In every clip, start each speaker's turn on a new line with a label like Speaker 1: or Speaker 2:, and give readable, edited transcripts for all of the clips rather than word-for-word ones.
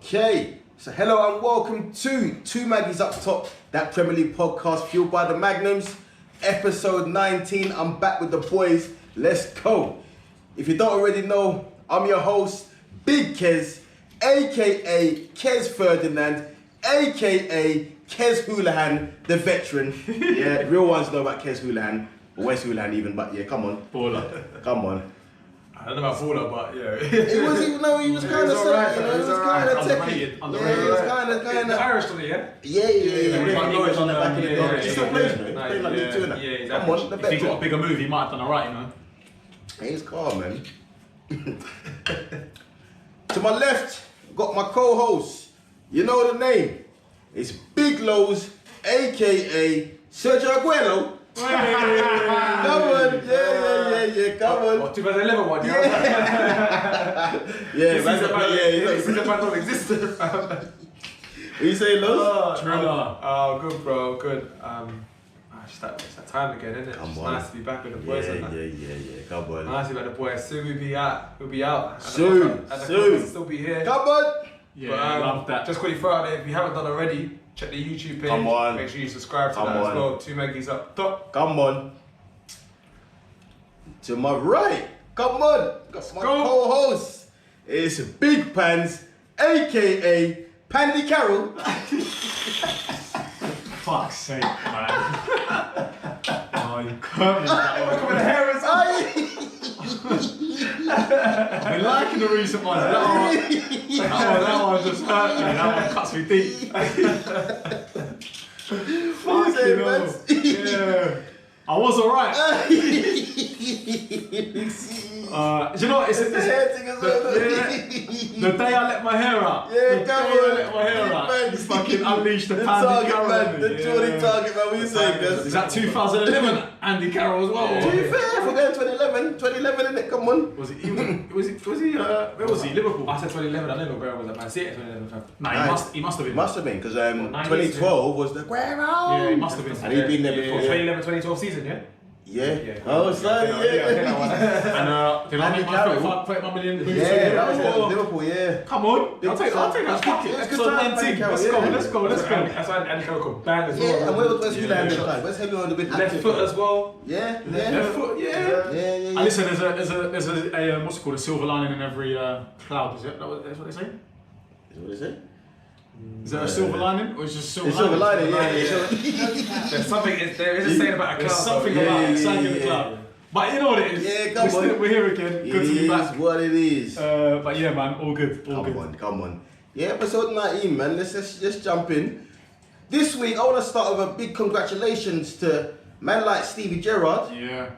Speaker 1: Okay, so hello and welcome to Two Maggies Up Top, that Premier League podcast fueled by the Magnums, episode 19. I'm back with the boys. Let's go. If you don't already know, I'm your host, Big Kes, aka Kes Ferdinand, aka Kes Houlihan, the veteran. Yeah, real ones know about Kes Houlihan, or West Houlihan even, but yeah, come on.
Speaker 2: Baller.
Speaker 1: Come on.
Speaker 2: I don't know about baller, but yeah.
Speaker 1: It was even though he was kind of
Speaker 2: alright,
Speaker 1: you know, he was kind of techie.
Speaker 2: Underrated.
Speaker 1: Yeah, he was kind of.
Speaker 2: The Irish on it, yeah?
Speaker 1: Yeah. He was on the back of the day. He still plays, man. Playing like League Two and that.
Speaker 2: Yeah, exactly.
Speaker 1: Come on, the
Speaker 2: If he got a
Speaker 1: veteran.
Speaker 2: bigger move, he might have done alright, you know?
Speaker 1: He's calm, man. To my left, got my co-host. You know the name. It's Big Lows, aka Sergio Aguero. Come on, yeah, come on.
Speaker 2: What, 2011 one, yeah?
Speaker 1: Yeah,
Speaker 2: This is about not existed.
Speaker 1: What you say, Lows?
Speaker 2: Oh, good, bro, good. It's that time again, isn't it?
Speaker 1: Come
Speaker 2: It's
Speaker 1: on.
Speaker 2: nice to be back with the boys.
Speaker 1: Yeah, come on.
Speaker 2: Nice to be back with the boys. Soon we'll be out.
Speaker 1: Soon.
Speaker 2: And the podcast will still be here.
Speaker 1: Come on.
Speaker 2: Yeah, I love that. Just quickly throw out there, if you haven't done already, check the YouTube page.
Speaker 1: Come on.
Speaker 2: Make sure you subscribe to
Speaker 1: Come
Speaker 2: that
Speaker 1: on.
Speaker 2: as well. Two Maggies Up Top.
Speaker 1: Come on. To my right, come on. Got my
Speaker 2: go.
Speaker 1: co-host. It's Big Pans, aka Pandy Carroll.
Speaker 2: Fuck's sake, man. Oh, you can't miss that one. With the hair and I've been liking the recent ones. That one just hurt me. That one cuts me deep. Fucking hell. Yeah. I was alright. Do you know what? It's
Speaker 1: the hair thing as well.
Speaker 2: the day I let my hair out.
Speaker 1: Yeah,
Speaker 2: the
Speaker 1: come
Speaker 2: day
Speaker 1: on.
Speaker 2: I let my hair out.
Speaker 1: Man.
Speaker 2: You fucking unleashed the
Speaker 1: The
Speaker 2: Andy
Speaker 1: target
Speaker 2: Carroll.
Speaker 1: man,
Speaker 2: in
Speaker 1: the
Speaker 2: me.
Speaker 1: Jordan target man, what you saying, guys?
Speaker 2: Is that 2011 Andy Carroll as well?
Speaker 1: To be fair, for going 2011 innit, come on.
Speaker 2: Was he? Where was he? Liverpool. I said 2011. I don't know where was at Man City. 2011. Nah, he must have been.
Speaker 1: Must have been, because
Speaker 2: 9
Speaker 1: 2012 was the Guerrero.
Speaker 2: Yeah, he must have been.
Speaker 1: And he'd been there before.
Speaker 2: 2011-2012 season, yeah.
Speaker 1: Yeah. Oh, sorry,
Speaker 2: And did I
Speaker 1: Andy
Speaker 2: make
Speaker 1: Carroll.
Speaker 2: my 35 million?
Speaker 1: Yeah, that was Liverpool, yeah.
Speaker 2: Come on, I'll take that. Fuck it.
Speaker 1: It's good
Speaker 2: Episode
Speaker 1: time,
Speaker 2: 19.
Speaker 1: Carroll,
Speaker 2: Let's go.
Speaker 1: That's
Speaker 2: why Andy Carroll could bang as well.
Speaker 1: Yeah, and where was West Houlihan this time? West Houlihan would have been
Speaker 2: Left
Speaker 1: active.
Speaker 2: foot as well.
Speaker 1: Yeah.
Speaker 2: Left foot, yeah.
Speaker 1: Yeah.
Speaker 2: And listen, there's a what's it called? A silver lining in every cloud. Is it? That's what they say?
Speaker 1: Is that what they say?
Speaker 2: Is there a silver lining, or is it just silver
Speaker 1: It's silver lining, yeah.
Speaker 2: There is a saying about a cloud. There's something about exciting in the cloud. But you know what it is.
Speaker 1: Yeah, come on.
Speaker 2: We're here again. Good to be back.
Speaker 1: It is what it is.
Speaker 2: But yeah, man, all good.
Speaker 1: Come on. Yeah, episode 19, man. Let's jump in. This week, I want to start with a big congratulations to man like Stevie Gerrard.
Speaker 2: Yeah.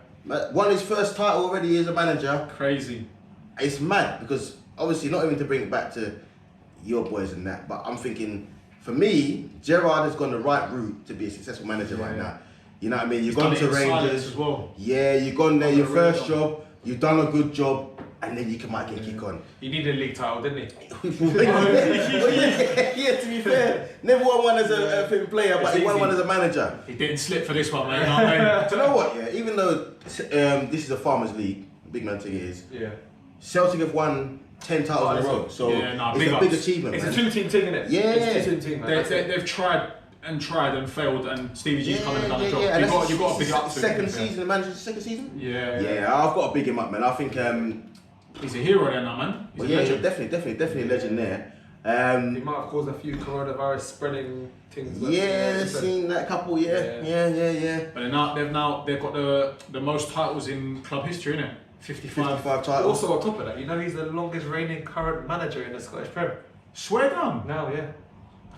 Speaker 1: Won his first title already as a manager.
Speaker 2: Crazy.
Speaker 1: It's mad because obviously not even to bring it back to your boys and that, but I'm thinking for me, Gerrard has gone the right route to be a successful manager right now. You know what I mean? You've gone to Rangers
Speaker 2: as well.
Speaker 1: Yeah, you've gone there, your first job, you've done a good job, and then you might get kick on.
Speaker 2: He needed a league title, didn't he?
Speaker 1: Yeah, to be fair, never won one as a player, but he won one as a manager.
Speaker 2: He didn't slip for this one, mate. You know what I mean?
Speaker 1: Do you know what? Yeah, even though this is a farmers' league, big man thing it is.
Speaker 2: Yeah.
Speaker 1: Celtic have won 10 titles in a row, so it's a big achievement.
Speaker 2: It's
Speaker 1: man.
Speaker 2: a two-team thing, isn't it?
Speaker 1: Yeah.
Speaker 2: It's a two-team team, man.
Speaker 1: They've
Speaker 2: tried and failed, and Stevie G's come in and done a job.
Speaker 1: And
Speaker 2: You've got to big it up to
Speaker 1: second season, the manager's second season?
Speaker 2: Yeah.
Speaker 1: Yeah, I've got to big him up, man. I think
Speaker 2: he's a hero there now, man. He's a legend.
Speaker 1: definitely a legend there.
Speaker 2: He might have caused a few coronavirus spreading things.
Speaker 1: Yeah, seen that couple. Yeah.
Speaker 2: But they've got the most titles in club history, innit? 55
Speaker 1: titles.
Speaker 2: Also on top of that, you know he's the longest reigning current manager in the Scottish Prem. Swear down.
Speaker 1: Now,
Speaker 2: yeah.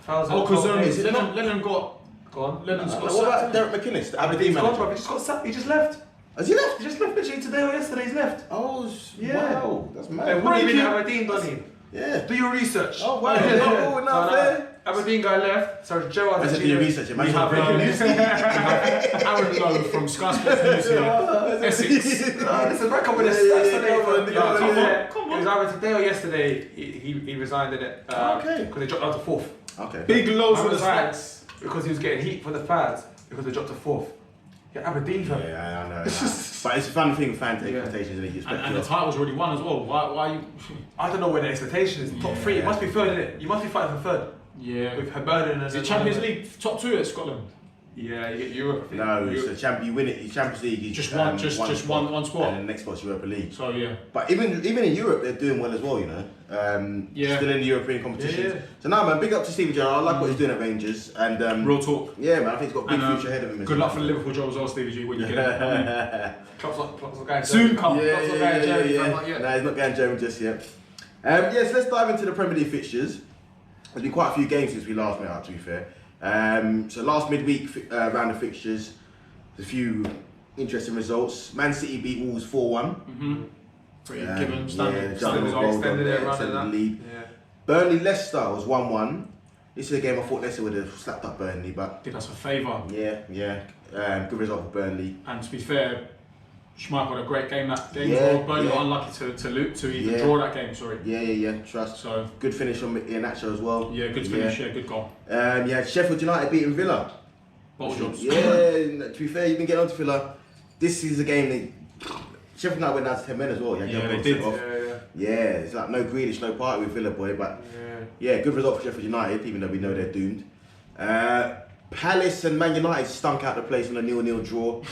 Speaker 2: 1,000. Oh, because Lennon got.
Speaker 1: Go on.
Speaker 2: Lennon's got.
Speaker 1: What about Derek McInnes, the Aberdeen manager?
Speaker 2: He just got sacked. He just left.
Speaker 1: Has he left?
Speaker 2: He just left literally today or yesterday. He's left.
Speaker 1: Oh,
Speaker 2: yeah.
Speaker 1: Wow, that's mad.
Speaker 2: What do you mean Aberdeen, doesn't he?
Speaker 1: Yeah.
Speaker 2: Do your research.
Speaker 1: Oh wow. No, fair.
Speaker 2: Aberdeen guy left. So Gerrard.
Speaker 1: I said do your research.
Speaker 2: We have Aaron Lowe from Sky Sports News here. Essex.
Speaker 1: Listen, back up with the stats.
Speaker 2: Come on. It was either today or yesterday. He resigned in it.
Speaker 1: Okay.
Speaker 2: Because they dropped down to fourth.
Speaker 1: Okay.
Speaker 2: Big lows with the stats. Because he was getting heat for the fans because they dropped to fourth. Get Aberdeen, fam.
Speaker 1: Yeah, I know. But it's a fun thing, fan expectations, isn't it?
Speaker 3: And the title's already won as well. Why you?
Speaker 2: I don't know where the expectation is. Top 3, it must be third, innit? You must be fighting for third.
Speaker 3: Yeah.
Speaker 2: With Hibernian and...
Speaker 3: Is it Champions League top 2 at Scotland?
Speaker 2: Yeah, you get Europe. I think.
Speaker 1: No, it's the champion. You win it. Champions League. You
Speaker 3: Just one spot.
Speaker 1: And the next spot's Europa League.
Speaker 3: So yeah.
Speaker 1: But even in Europe, they're doing well as well. You know. Still in the European competitions.
Speaker 2: Yeah.
Speaker 1: So now, man, big up to Stevie Gerrard. I like what he's doing at Rangers. And
Speaker 3: real talk.
Speaker 1: Yeah, man. I think he's got a big future ahead of him.
Speaker 3: Good luck for the Liverpool job as well, Stevie G. When you get it.
Speaker 2: Klopp's not going
Speaker 3: Soon come.
Speaker 1: Yeah.
Speaker 2: Germany.
Speaker 1: No, he's not going German just yet. Yes, let's dive into the Premier League fixtures. There's been quite a few games since we last met up, to be fair. So last midweek round of fixtures, there's a few interesting results. Man City beat Wolves 4-1.
Speaker 3: Pretty given, standard
Speaker 2: extended it,
Speaker 1: extended the lead.
Speaker 2: Yeah.
Speaker 1: Burnley Leicester was 1-1. This is a game I thought Leicester would have slapped up Burnley, but
Speaker 3: did us a favour.
Speaker 1: Yeah. Good result for Burnley.
Speaker 3: And to be fair, Schmeichel had a great game that game. Burnley were unlucky to even draw that game. Sorry.
Speaker 1: Yeah. Trust.
Speaker 3: So
Speaker 1: good finish on Iheanacho as well.
Speaker 3: Yeah, good finish. Yeah, good goal.
Speaker 1: Sheffield United beating Villa.
Speaker 3: Bottle jobs.
Speaker 1: Yeah. To be fair, you've been getting on to Villa. This is a game Sheffield United went down to 10 men as well.
Speaker 3: Yeah, they did.
Speaker 1: Yeah, it's like no Grealish, no party with Villa boy, but good result for Sheffield United, even though we know they're doomed. Palace and Man United stunk out the place on a 0-0 draw.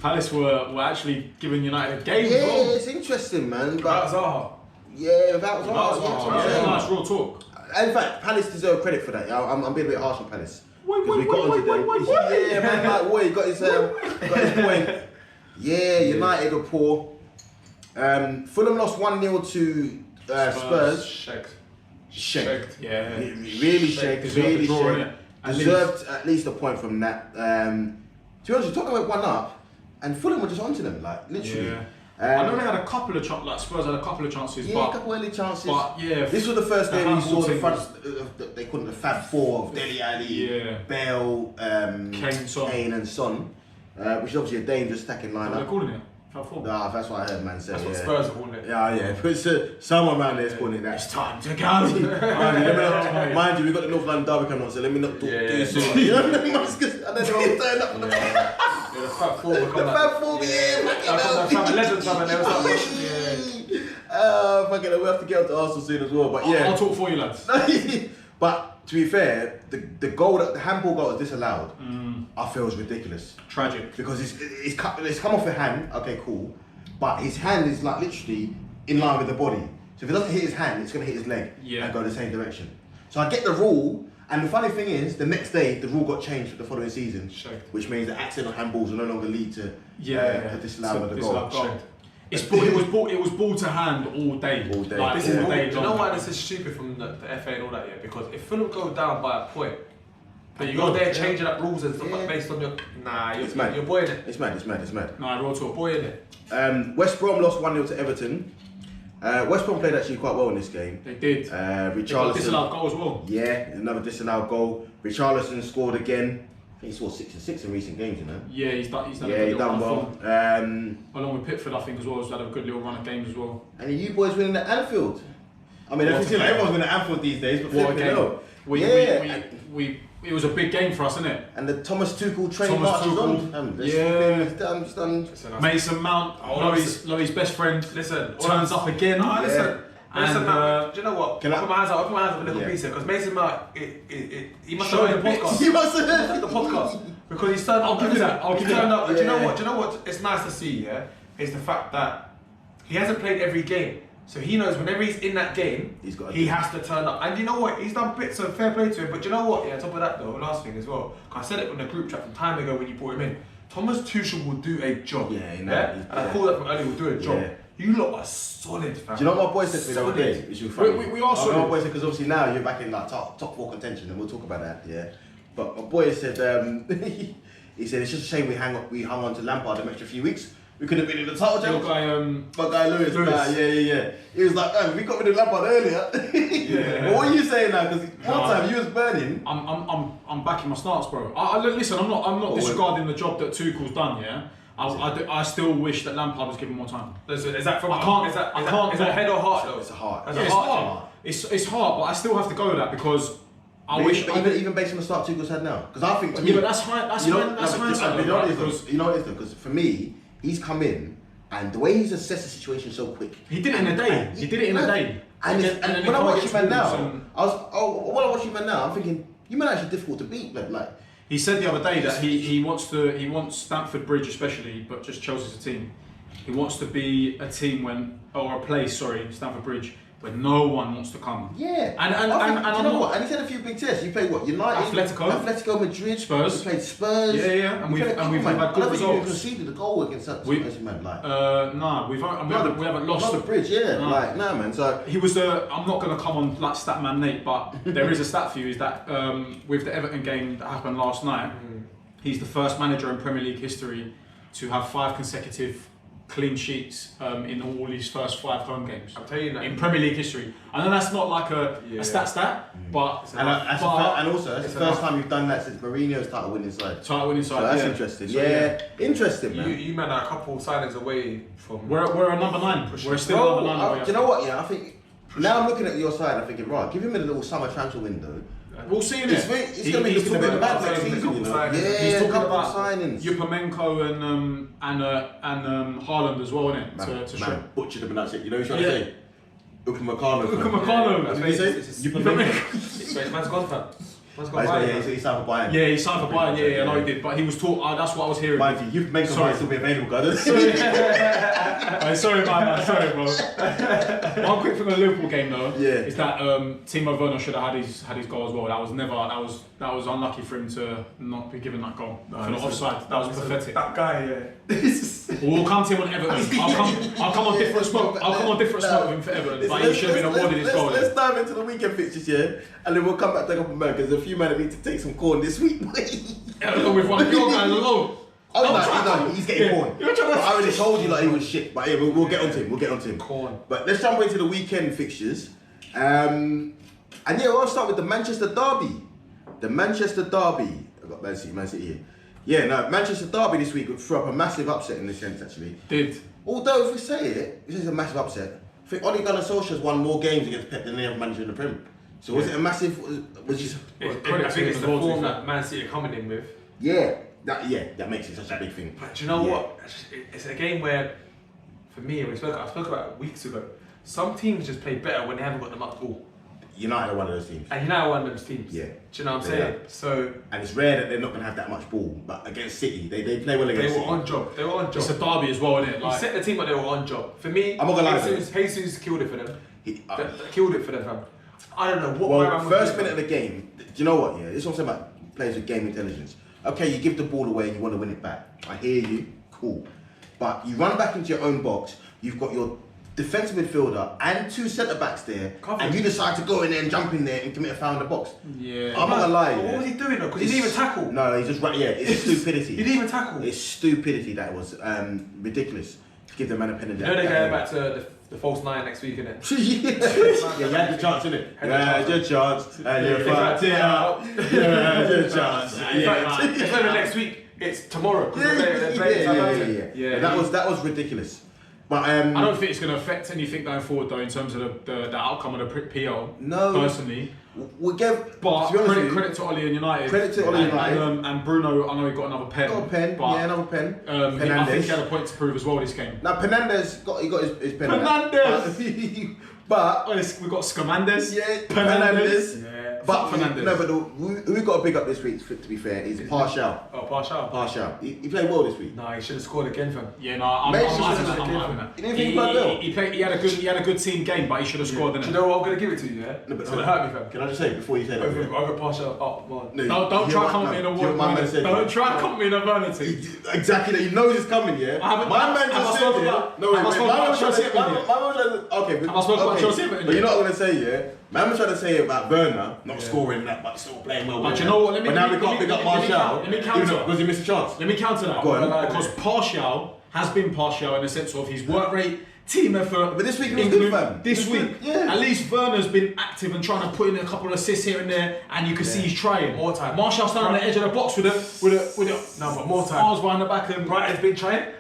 Speaker 3: Palace were actually giving United a game.
Speaker 1: Yeah, it's interesting, man.
Speaker 2: Without Zaha.
Speaker 1: Yeah, without Zaha.
Speaker 3: Yeah, nice raw talk.
Speaker 1: In fact, Palace deserve credit for that. I'm being a bit harsh on Palace.
Speaker 3: Wait.
Speaker 1: Yeah, man, like, boy, he got his point. Yeah, United were poor. Fulham lost 1-0 to Spurs. Shagged.
Speaker 3: Yeah.
Speaker 1: Really shagged. Deserved at least a point from that. To be honest, you're talking about 1-up, and Fulham were just onto them, like literally.
Speaker 3: Yeah. I know they had a couple of chances, like Spurs had a couple of chances,
Speaker 1: a couple early chances.
Speaker 3: But yeah,
Speaker 1: this was the first game we saw the front. They couldn't the Fab Four of Dele Alli, Bale, Kane, and Son, which is obviously a dangerous attacking lineup.
Speaker 3: What are they calling it? Fab Four.
Speaker 1: Nah, that's what I heard man say.
Speaker 2: That's what Spurs are calling it.
Speaker 1: Yeah. But someone around there is calling it that.
Speaker 3: It's time to go.
Speaker 1: Mind you, we got the North London derby coming on, so let me not talk too soon. You know what I mean? I don't know I'm turning up for the
Speaker 2: the Fab Four will come
Speaker 1: the Fab Four,
Speaker 2: legends have never
Speaker 1: fucking hell, we have to get up to Arsenal soon as well. But yeah,
Speaker 3: I'll talk for you, lads.
Speaker 1: But to be fair, the goal, the handball goal is disallowed. I feel is ridiculous.
Speaker 3: Tragic.
Speaker 1: Because it's come off the hand. Okay, cool. But his hand is like literally in line with the body. So if it doesn't hit his hand, it's gonna hit his leg and go the same direction. So I get the rule. And the funny thing is, the next day the rule got changed for the following season, which means that accidental handballs will no longer lead to disallowing the goal.
Speaker 3: It was ball to hand all day. Like,
Speaker 2: this is all day. Do you know why this is stupid from the FA and all that? Yeah, because if Fulham go down by a point, but you go there changing up rules and stuff based on your you're boying it.
Speaker 1: It's mad.
Speaker 3: Nah, real talk.
Speaker 2: Boying it.
Speaker 1: West Brom lost 1-0 to Everton. West Brom played actually quite well in this game.
Speaker 3: They did.
Speaker 1: Richarlison
Speaker 3: disallowed goal as well.
Speaker 1: Yeah, another disallowed goal. Richarlison scored again. I think he scored 6 in recent games, you know.
Speaker 3: Yeah, he's done.
Speaker 1: He's done well.
Speaker 3: Along with Pickford, I think as well, he's had a good little run of games as well.
Speaker 1: And you boys winning at Anfield. I mean, everyone's winning at Anfield these days, but what a
Speaker 3: game. It was a big game for us, isn't it?
Speaker 1: And the Thomas Tuchel train marches on.
Speaker 3: Mason Mount, Lowy's best friend, turns up again.
Speaker 2: Listen, man, do you know what? Can I put my hands up? A little piece here, because Mason Mount, he must have heard the podcast.
Speaker 1: He must have heard
Speaker 2: the podcast. Because he's turned up.
Speaker 3: I'll give you that.
Speaker 2: Do you know what? It's nice to see, is the fact that he hasn't played every game. So he knows whenever he's in that game, he has to turn up. And you know what? He's done bits, so fair play to him. But you know what? Yeah, on top of that though, last thing as well. I said it on the group chat from time ago when you brought him in. Thomas Tuchel will do a job. And I called that from earlier, will do a job. You lot are solid, fam.
Speaker 1: Do you know what my boy said to me the other day?
Speaker 3: We are solid.
Speaker 1: My boy said, because obviously now you're back in like top 4 contention, and we'll talk about that, But my boy said, he said, it's just a shame we hung on to Lampard an extra few weeks. We could have been in the title challenge. But guy Lewis. Yeah. He was like, we got rid of Lampard earlier. But what are you saying now? Because one time you was burning.
Speaker 3: I'm backing my stance, bro. Listen, I'm not disregarding the job that Tuchel's done. I still wish that Lampard was given more time.
Speaker 2: Is that from? Is that head or heart though?
Speaker 1: It's a heart.
Speaker 3: It's hard, but I still have to go with that because
Speaker 1: even based on the start Tuchel's had now, because I think
Speaker 3: but that's hindsight.
Speaker 1: You know what it is though? Because for me, he's come in and the way he's assessed the situation so quick.
Speaker 3: He did it in a day. He did it in a day.
Speaker 1: And when I watch him now, when I watch him now, I'm thinking, you man actually difficult to beat, like.
Speaker 3: He said the other day that he wants Stamford Bridge especially, but just Chelsea's a team. He wants to be a team Stamford Bridge, where no one wants to come.
Speaker 1: Yeah. And he's had a few big tests. You played what? United, Atletico Madrid,
Speaker 3: Spurs.
Speaker 1: You played Spurs.
Speaker 3: Yeah. And we've had good results.
Speaker 1: You conceded a goal against us, man. Like.
Speaker 3: No, we haven't lost.
Speaker 1: Not the Bridge, yeah. No. Like, nah, man. So
Speaker 3: he was the. I'm not going to come on like Statman Nate, but there is a stat for you. Is that with the Everton game that happened last night, he's the first manager in Premier League history to have 5 consecutive clean sheets in all his first 5 home games.
Speaker 2: I'll tell you that
Speaker 3: in Premier League history. I know that's not like a stat, but
Speaker 1: and also it's the first time you've done that since Mourinho's title winning side. So that's interesting. Interesting, man.
Speaker 2: You man are a couple signings away from.
Speaker 3: We're a number 9. We're still number 9.
Speaker 1: Do you know what? Yeah, I think now I'm looking at your side. I'm thinking, right, give him a little summer transfer window.
Speaker 3: We'll see in
Speaker 1: it. It's going to be a little bit bad next season, you know.
Speaker 3: He's talking about
Speaker 1: signings.
Speaker 3: Upamenko and Haaland as well, isn't it?
Speaker 1: Man, butchered the pronunciation. You know what he's trying to say?
Speaker 3: Upamenko.
Speaker 1: That's what he says.
Speaker 2: Upamenko. Wait, man's gone, fam.
Speaker 1: He's signed for Bayern.
Speaker 3: Yeah, he signed for Bayern. Yeah, I know he did. But he was taught. That's what I was hearing.
Speaker 1: Mind you, Upamenko might still be available, guys.
Speaker 3: Sorry, man. Sorry, bro. One quick thing on the Liverpool game though is that Timo Werner should have had his goal as well. That was unlucky for him to not be given that goal for the offside. That was pathetic.
Speaker 2: That guy,
Speaker 3: We'll come to him on Everton. I'll come on different smoke. I'll come on different smoke with him for Everton. But he should have been awarded his goal.
Speaker 1: Let's dive into the weekend fixtures, and then we'll come back to a couple more because there's a few men that need to take some corn this week.
Speaker 3: With one of your guys alone.
Speaker 1: He's getting corn. I already told you like he was shit, but yeah, we'll get onto him.
Speaker 2: Corn.
Speaker 1: But let's jump into the weekend fixtures. And I'll start with the Manchester Derby. I've got Man City here. Yeah, no, Manchester Derby this week threw up a massive upset in this sense, actually.
Speaker 3: Did.
Speaker 1: Although, if we say it, this is a massive upset. I think Ole Gunnar Solskjaer's won more games against Pep than any other manager in the Premier. So was it a massive? I
Speaker 2: think it's the form that Man City are coming in with.
Speaker 1: Yeah, that makes it such a big thing.
Speaker 2: But do you know what? It's a game where, for me, I spoke about it weeks ago. Some teams just play better when they haven't got the much ball.
Speaker 1: United are one of those teams.
Speaker 2: And United are one of those teams.
Speaker 1: Yeah.
Speaker 2: Do you know what I'm saying? So.
Speaker 1: And it's rare that they're not going to have that much ball. But against City, they play well against City.
Speaker 2: They were on job.
Speaker 3: It's a derby as well, isn't it?
Speaker 2: You set the team, but they were on job. For me,
Speaker 1: I'm not gonna lie.
Speaker 2: Jesus killed it for them. Killed it for them, fam. I don't know what.
Speaker 1: Well, first minute of the game. Do you know what? Yeah, this is what I'm saying about players with game intelligence. Okay, you give the ball away and you want to win it back. I hear you. Cool. But you run back into your own box. You've got your defensive midfielder and 2 centre backs there, and you decide to go in there and jump in there and commit a foul in the box.
Speaker 2: Yeah.
Speaker 1: I'm not gonna lie.
Speaker 2: What was he doing though? Because he didn't even tackle.
Speaker 1: No, he's just right. Yeah, it's stupidity.
Speaker 2: He didn't even tackle.
Speaker 1: It's stupidity that was ridiculous. Give the man a pen and
Speaker 2: you know they're going back to the false 9 next week, innit?
Speaker 1: Yeah, you had your chance, innit? You had your chance, and you fucked it up. You had your chance.
Speaker 2: It's not even next week. It's tomorrow.
Speaker 1: Yeah. That was ridiculous. But
Speaker 3: I don't think it's going to affect anything going forward though in terms of the outcome of the PL.
Speaker 1: No.
Speaker 3: Personally.
Speaker 1: We'll give.
Speaker 3: But credit to Ole and United.
Speaker 1: Credit to Ole and United.
Speaker 3: And Bruno, I know he got another pen.
Speaker 1: Another pen.
Speaker 3: I think he had a point to prove as well this game.
Speaker 1: Now Penandes got his pen.
Speaker 3: Penandes.
Speaker 1: But
Speaker 3: we've got Scamandes.
Speaker 1: Yeah. Penandes.
Speaker 3: Yeah.
Speaker 1: But who we got to big up this week, to be fair, is Partial.
Speaker 2: Oh, Partial.
Speaker 1: He played well this week.
Speaker 2: No, he should have scored again, fam.
Speaker 3: Yeah, no, I'm having that.
Speaker 1: You didn't think he played well?
Speaker 3: He had a good team game, but he should have scored.
Speaker 2: Do you know what I'm going to give it to you, yeah?
Speaker 1: No, but
Speaker 2: it's going to hurt me, fam.
Speaker 1: Can I just say before you say that?
Speaker 2: Over Partial. Oh, man.
Speaker 3: No, don't try to come at me in a word. Don't try to come at me in a vanity.
Speaker 1: Exactly, he knows it's coming, yeah? My man just said it. No, wait, my man was trying to say okay,
Speaker 3: I spoke about Chelsea,
Speaker 1: but you're not going to say, yeah? Man was trying to say about Werner not scoring that, but still playing well.
Speaker 3: But you know what?
Speaker 1: But now we can't pick up Martial.
Speaker 3: Let me counter.
Speaker 1: Because he missed a chance.
Speaker 3: Let me counter that.
Speaker 1: Go on.
Speaker 3: Because Partial has been partial in the sense of his work rate, team effort.
Speaker 1: But this week he was good, fam.
Speaker 3: This week, at least Werner's been active and trying to put in a couple of assists here and there, and you can see he's trying.
Speaker 2: More time.
Speaker 3: Martial's standing on the edge of the box with a
Speaker 2: no, but more time.
Speaker 3: Stars behind the back and
Speaker 2: Brighton's been trying.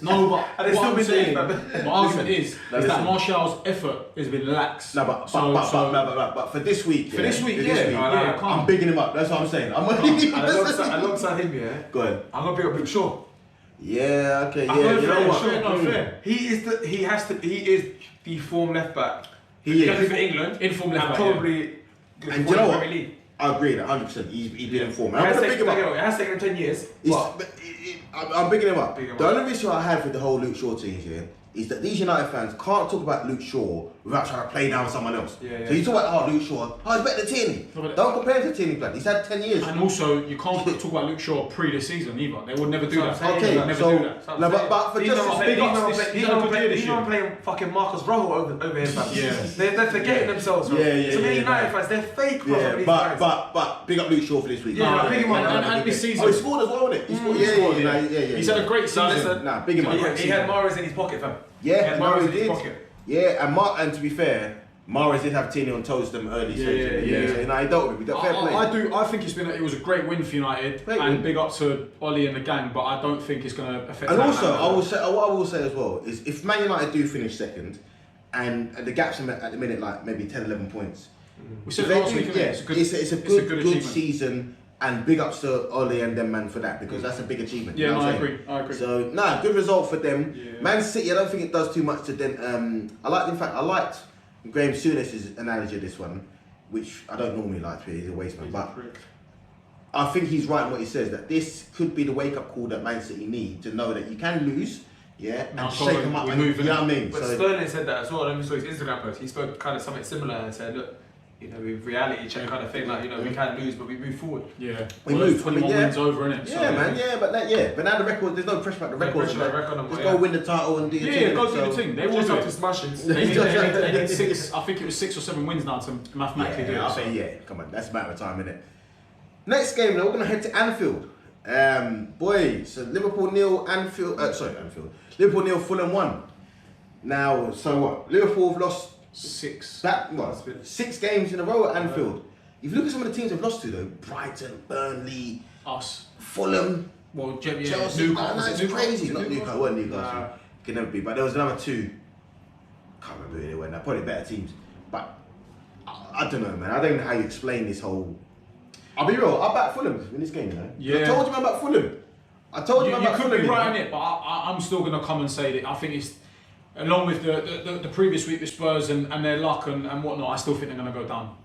Speaker 3: No, but
Speaker 2: And it's
Speaker 3: what
Speaker 2: still
Speaker 3: I'm
Speaker 2: been
Speaker 3: saying,
Speaker 2: there,
Speaker 3: my argument is
Speaker 1: listen.
Speaker 3: that Martial's effort has been lax.
Speaker 1: No, but for this week,
Speaker 3: For this week, yeah,
Speaker 1: I'm bigging him up. That's what I'm saying. I'm
Speaker 2: alongside him, yeah.
Speaker 1: Go ahead.
Speaker 2: I'm gonna pick up Luke Shaw.
Speaker 1: Yeah, okay, yeah. You know what?
Speaker 3: Fair.
Speaker 2: He is the form left back.
Speaker 1: He
Speaker 2: Definitely
Speaker 1: is.
Speaker 2: for England.
Speaker 3: In form left
Speaker 2: and
Speaker 3: back,
Speaker 2: probably.
Speaker 1: And you know what? I agree, 100%. He's been in form. I'm gonna pick him up.
Speaker 2: It has taken him 10 years.
Speaker 1: I'm bigging him up.
Speaker 2: Big him
Speaker 1: The
Speaker 2: up.
Speaker 1: only issue I have with the whole Luke Shaw thing here is that these United fans can't talk about Luke Shaw without trying to play down someone else.
Speaker 2: Yeah.
Speaker 1: So you talk about Luke Shaw, he's better than Tierney.
Speaker 3: No, but-
Speaker 1: Don't compare him to Tierney, blood. He's had 10 years.
Speaker 3: And also, you can't talk about Luke Shaw pre this season either. They would never do that.
Speaker 2: saying.
Speaker 1: Okay,
Speaker 3: They would never
Speaker 1: so
Speaker 3: do that.
Speaker 1: no, but for
Speaker 2: These
Speaker 1: just
Speaker 2: are
Speaker 3: big ups,
Speaker 2: He's not playing fucking Marcus Rojo over here, fam.
Speaker 3: Yeah.
Speaker 2: They're forgetting themselves, bro.
Speaker 1: Yeah,
Speaker 2: So many United fans, they're fake, bro.
Speaker 1: Yeah, but big up Luke Shaw for this week.
Speaker 2: Yeah, big him up.
Speaker 3: And this season.
Speaker 1: Oh, he scored as well, didn't he? He scored. Yeah.
Speaker 3: He's had a great season.
Speaker 2: listen.
Speaker 1: Nah, big him up.
Speaker 2: He had Mahrez in his pocket, fam.
Speaker 1: Yeah,
Speaker 2: He had
Speaker 1: no,
Speaker 2: Mahrez
Speaker 1: he
Speaker 2: in his
Speaker 1: did.
Speaker 2: pocket.
Speaker 1: Yeah, and to be fair, Mahrez did have Tierney on toes them early stages.
Speaker 3: Yeah.
Speaker 1: And I dealt with him. He dealt fair play.
Speaker 3: I think it was a great win for United,
Speaker 1: Great
Speaker 3: and
Speaker 1: win.
Speaker 3: big up to Ollie and the gang. But I don't think it's going to affect.
Speaker 1: And
Speaker 3: that
Speaker 1: also,
Speaker 3: man.
Speaker 1: what I will say as well is if Man United do finish second, and the gaps at the minute like maybe 10, 11 points.
Speaker 3: We said
Speaker 1: If they
Speaker 3: last
Speaker 1: do-
Speaker 3: week,
Speaker 1: yeah,
Speaker 3: it's a
Speaker 1: good
Speaker 3: achievement.
Speaker 1: season, and big ups to Ollie and them man for that because that's a big achievement.
Speaker 3: Yeah,
Speaker 1: you know
Speaker 3: no,
Speaker 1: what
Speaker 3: I
Speaker 1: I'm saying?
Speaker 3: agree. I agree.
Speaker 1: So good result for them.
Speaker 3: Yeah.
Speaker 1: Man City, I don't think it does too much to them. I liked Graham Souness's analogy of this one, which I don't normally like to hear. He's a waste man, but I think he's right in what he says that this could be the wake up call that Man City need to know that you can lose, and
Speaker 3: Now
Speaker 1: shake them up.
Speaker 3: we
Speaker 1: And,
Speaker 3: move
Speaker 1: you know what I mean?
Speaker 2: But
Speaker 1: So,
Speaker 2: Sterling said that as well. Let me saw his Instagram post. He spoke kind of something similar and said, look, with reality check kind of thing, like, we can lose, but we move forward.
Speaker 3: Yeah,
Speaker 1: We
Speaker 3: well,
Speaker 1: moved.
Speaker 3: 21
Speaker 1: I mean,
Speaker 3: wins over, innit?
Speaker 1: yeah, man, but now the record, there's no pressure about the record.
Speaker 2: pressure about the record,
Speaker 1: Just
Speaker 2: yeah.
Speaker 1: go win the title and do your thing.
Speaker 3: Go do the thing. They will
Speaker 2: Just
Speaker 3: do
Speaker 2: have to
Speaker 3: it.
Speaker 2: smash it.
Speaker 3: They need 6. I think it was 6 or 7 wins now to mathematically do it. So.
Speaker 1: Come on, that's a matter of time, innit? Next game, now we're gonna head to Anfield. So Liverpool nil, Liverpool nil, Fulham 1. Now, so what? Liverpool have lost
Speaker 3: 6.
Speaker 1: 6 games in a row at Anfield. If you look at some of the teams they've lost to though, Brighton, Burnley,
Speaker 3: Us.
Speaker 1: Fulham,
Speaker 3: Well,
Speaker 1: Chelsea,
Speaker 3: Newcastle.
Speaker 1: it's crazy. Not Newcastle, weren't Newcastle.
Speaker 3: Nah.
Speaker 1: Can never be. But there was another 2. Can't remember who they were now. Probably better teams. But I don't know, man. I don't know how you explain this whole. I'll be real. I back Fulham in this game, you know.
Speaker 3: Yeah.
Speaker 1: I told you about Fulham. I told you
Speaker 3: You
Speaker 1: about
Speaker 3: could
Speaker 1: Fulham.
Speaker 3: be right on it, but I'm still going to come and say that I think it's, along with the previous week with Spurs and their luck and whatnot, I still think they're going to go down,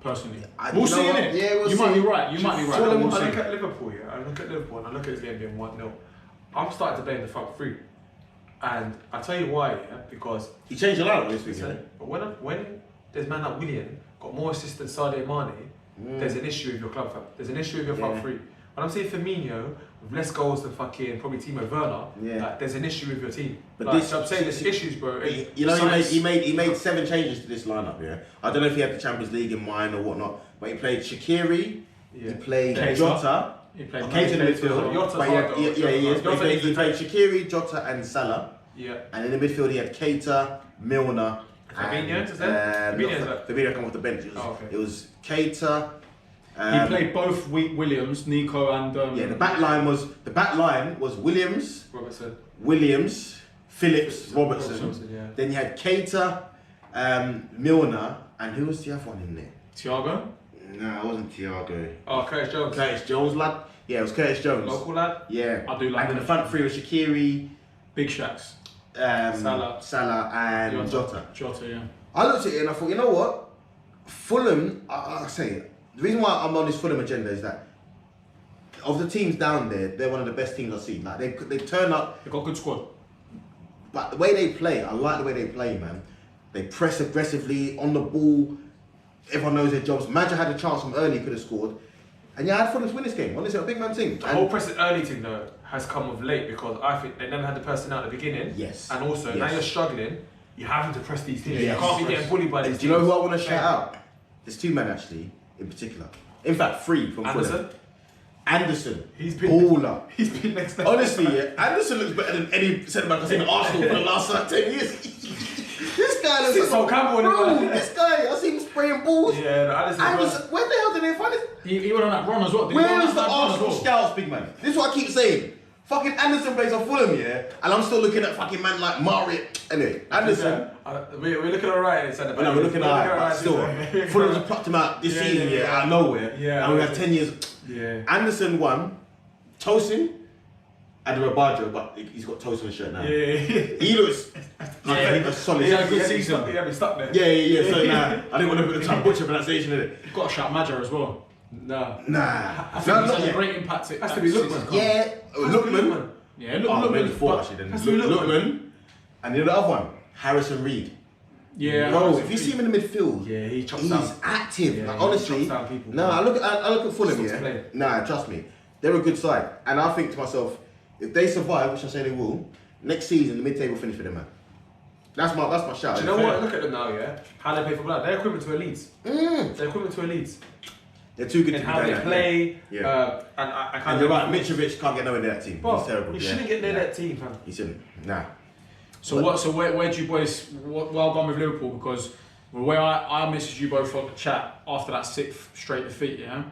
Speaker 3: personally.
Speaker 1: We'll
Speaker 3: see, innit?
Speaker 1: Yeah, we'll
Speaker 3: you
Speaker 1: see.
Speaker 3: might be right, you might be right.
Speaker 1: Fulham,
Speaker 3: We'll
Speaker 2: I
Speaker 3: see.
Speaker 2: look at Liverpool, I look at Liverpool and I look at this game being 1-0. I'm starting to blame the front three. And I'll tell you why, because
Speaker 1: He changed a lot this week,
Speaker 2: but when there's man like Willian got more assists than Sadio Mane, there's an issue with your club, fam. There's an issue with your front three. When I'm saying Firmino with less goals than fucking probably Timo Werner, like, there's an issue with your team.
Speaker 1: But
Speaker 2: like,
Speaker 1: this,
Speaker 2: so I'm saying there's issues, bro.
Speaker 1: You know, he made 7 changes to this lineup. Yeah, I don't know if he had the Champions League in mind or whatnot, but he played Shaqiri, he played
Speaker 3: Keita.
Speaker 1: Jota,
Speaker 3: He played
Speaker 1: Keita in the midfield.
Speaker 2: Jota's
Speaker 1: But
Speaker 2: hard though.
Speaker 1: he played Shaqiri, Jota, and Salah.
Speaker 2: Yeah.
Speaker 1: And in the midfield he had Keita, Milner,
Speaker 2: Fabinho, is there?
Speaker 1: Fabinho come off the bench. It was Keita.
Speaker 3: He played both Williams, Nico, and
Speaker 1: The back line was Williams,
Speaker 2: Robertson.
Speaker 1: Phillips, Robertson.
Speaker 2: Yeah.
Speaker 1: Then you had Keita, Milner, and who was the other one in there?
Speaker 3: Thiago.
Speaker 1: No, it wasn't Thiago.
Speaker 2: Oh, Curtis Jones.
Speaker 1: Curtis Jones, lad. Yeah, it was Curtis Jones.
Speaker 2: Local lad.
Speaker 1: Yeah,
Speaker 3: I do like
Speaker 1: And then the
Speaker 3: him.
Speaker 1: front three was Shaqiri,
Speaker 3: Big Shaqs.
Speaker 2: Salah.
Speaker 1: and Jota.
Speaker 3: Jota, yeah.
Speaker 1: I looked at it and I thought, you know what? Fulham, I say, the reason why I'm on this Fulham agenda is that of the teams down there, they're one of the best teams I've seen. Like they turn up,
Speaker 3: They've got a good squad.
Speaker 1: but the way they play, I like the way they play, man. They press aggressively on the ball. Everyone knows their jobs. Madja had a chance from early, could have scored. And yeah, I had Fulham to win this game. Honestly, a big man team.
Speaker 2: The whole press it early thing though has come of late because I think they never had the personnel at the beginning.
Speaker 1: Yes.
Speaker 2: And also now you're struggling, you're having to press these teams.
Speaker 1: Yes.
Speaker 2: You can't be getting bullied by these
Speaker 1: And
Speaker 2: teams.
Speaker 1: do you know who I want to shout out? There's 2 men actually, in particular. In fact, 3 from Fulham. Anderson.
Speaker 2: He's been
Speaker 1: baller.
Speaker 2: He's been next level.
Speaker 1: Honestly, yeah, Anderson looks better than any centre back I've seen in Arsenal for the last 10 years. This guy looks
Speaker 2: Since Sol Campbell,
Speaker 1: bro, this guy, I see him spraying balls.
Speaker 2: Yeah, no,
Speaker 1: Anderson, where the hell did they find this?
Speaker 3: He went on that run as well.
Speaker 1: Where is the Arsenal scouts, big man? This is what I keep saying. Fucking Anderson plays for Fulham, yeah, and I'm still looking at fucking man like Mario. Anyway, Anderson.
Speaker 2: We're looking alright in centre back.
Speaker 1: No, we're looking alright, but still, Fulham just plucked him out this season, out of nowhere.
Speaker 2: Yeah,
Speaker 1: and we had 10 years.
Speaker 2: Yeah.
Speaker 1: Anderson won. Tosin. Adebayo, but he's got Tosin shirt now.
Speaker 2: Yeah.
Speaker 1: He looks like a solid.
Speaker 3: He had a good season.
Speaker 2: Yeah, we stuck there.
Speaker 1: Yeah. So I didn't want to butcher pronunciation in it.
Speaker 3: You've got to shout Maja as well.
Speaker 1: Nah.
Speaker 3: I think he's had a great impact.
Speaker 2: Has to be Lookman.
Speaker 1: Yeah, Lookman.
Speaker 3: Yeah,
Speaker 1: Lookman.
Speaker 3: Lookman.
Speaker 1: Before actually, then Lookman. And the other one, Harrison Reed.
Speaker 3: Yeah.
Speaker 1: Bro, if you see him in the midfield,
Speaker 2: he chops
Speaker 1: he's
Speaker 2: down.
Speaker 1: active.
Speaker 2: Yeah,
Speaker 1: like,
Speaker 2: he
Speaker 1: honestly,
Speaker 2: chops down people.
Speaker 1: no, I look at Fulham,
Speaker 2: Just to play.
Speaker 1: Nah, trust me, they're a good side, and I think to myself, if they survive, which I say they will, next season the mid-table finish for them, man. That's my shout.
Speaker 2: Do you know what? Look at them now, yeah. How they play for blood. They're equivalent to elites. They're equivalent to elites.
Speaker 1: They're too good
Speaker 2: in
Speaker 1: to
Speaker 2: how
Speaker 1: be
Speaker 2: they
Speaker 1: done,
Speaker 2: play.
Speaker 1: Yeah.
Speaker 2: And I can't.
Speaker 1: And you're right, Mitrovic can't get nowhere near that team.
Speaker 2: Bro,
Speaker 1: He's terrible.
Speaker 2: He shouldn't get near that team, fam.
Speaker 1: He shouldn't. Nah.
Speaker 3: So where do you boys? Well done with Liverpool, because the way I messaged you both on the chat after that 6th straight defeat, yeah.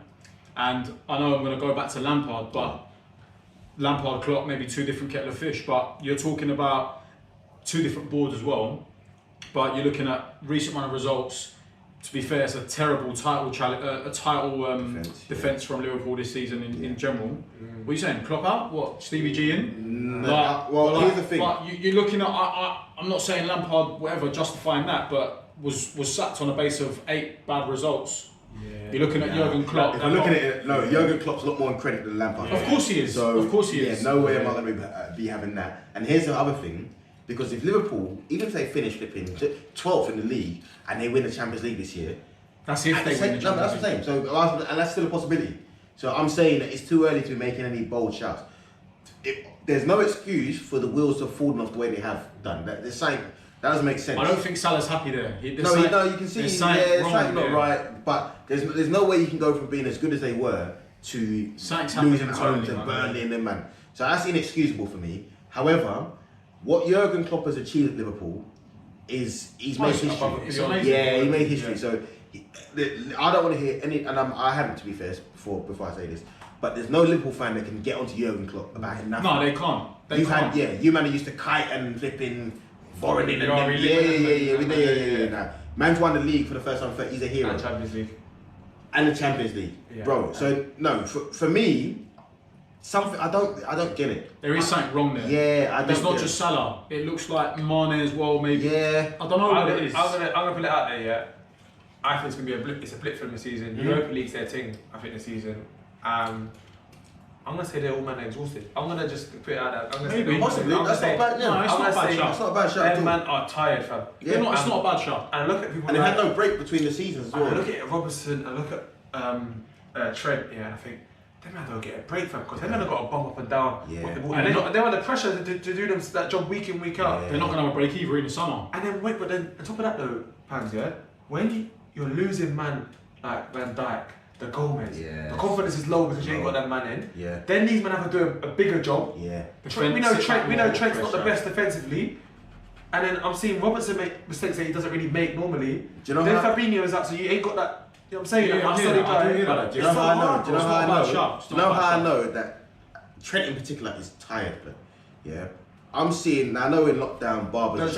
Speaker 3: And I know I'm going to go back to Lampard, but Lampard, Klopp, maybe two different kettle of fish. But you're talking about two different boards as well. But you're looking at recent run of results. To be fair, it's a terrible title defence from Liverpool this season in general. What are you saying? Klopp out? What? Stevie G in?
Speaker 1: Here's the thing.
Speaker 3: But you're looking at. I'm not saying Lampard, whatever, justifying that, but was sacked on a base of 8 bad results. Yeah. You're looking at Jurgen Klopp.
Speaker 1: If I'm looking at it, no, Jurgen Klopp's a lot more in credit than Lampard.
Speaker 3: Of course he is.
Speaker 1: So,
Speaker 3: of course he is.
Speaker 1: Yeah, no way am I going to be having that. And here's the other thing. Because if Liverpool, even if they finish flipping 12th in the league and they win the Champions League this year,
Speaker 3: that's if they win the Champions League.
Speaker 1: No, that's the same. So, and that's still a possibility. So I'm saying that it's too early to be making any bold shouts. There's no excuse for the wheels to have fallen off the way they have done. That doesn't make sense.
Speaker 3: I don't think Salah's happy there.
Speaker 1: You can see it's something not right. But there's no way you can go from being as good as they were to losing at home to Burnley and them, man. So that's inexcusable for me. However, what Jurgen Klopp has achieved at Liverpool is he's made history.
Speaker 3: It's amazing.
Speaker 1: Yeah, he made history. Yeah. So I don't want to hear any, and I haven't, to be fair, before I say this, but there's no Liverpool fan that can get onto Jurgen Klopp about him.
Speaker 3: No, they can't.
Speaker 1: You man used to kite and flipping foreign in and yeah. Man's won the league for the first time. He's a hero.
Speaker 2: And
Speaker 1: the Champions League, bro. So no, for me. Something I don't get it.
Speaker 3: There is something wrong there.
Speaker 1: Yeah,
Speaker 3: It's not just Salah. It looks like Mane as well, maybe.
Speaker 1: Yeah.
Speaker 3: I don't know what it is.
Speaker 2: I'm gonna put it out there. Yeah, I think it's gonna be a blip. It's a blip from the season. Europa League's their thing. I think this season. I'm gonna say they're all man exhausted. I'm gonna just put it out there. I'm gonna
Speaker 1: maybe possibly. That's not bad.
Speaker 3: No, it's not a bad shot.
Speaker 1: It's not a bad shot.
Speaker 2: Them man are tired, fam.
Speaker 3: Yeah, it's not a bad shot.
Speaker 2: And look at people.
Speaker 1: And they had no break between the seasons as well.
Speaker 2: I look at Robertson. I look at Trent. Yeah, and I think. They man don't get a break, fam, because they man have got to bomb up and down.
Speaker 1: Yeah.
Speaker 2: With the ball. And they're under pressure to do them that job week in, week out.
Speaker 3: Yeah. They're not going to have a break either in the summer.
Speaker 2: And then wait, but then on top of that though, Pans, yeah, when you're losing man like Van Dijk, the Gomez, the confidence is low because you ain't got that man in.
Speaker 1: Yeah.
Speaker 2: Then these men have to do a bigger job.
Speaker 1: Yeah.
Speaker 2: We know Trent's not the best defensively. And then I'm seeing Robertson make mistakes that he doesn't really make normally.
Speaker 1: Do you know
Speaker 2: then Fabinho is out, so you ain't got that. You know what I'm saying?
Speaker 1: Do you know how I know that Trent in particular is tired, but yeah. I'm seeing, I know in lockdown barbers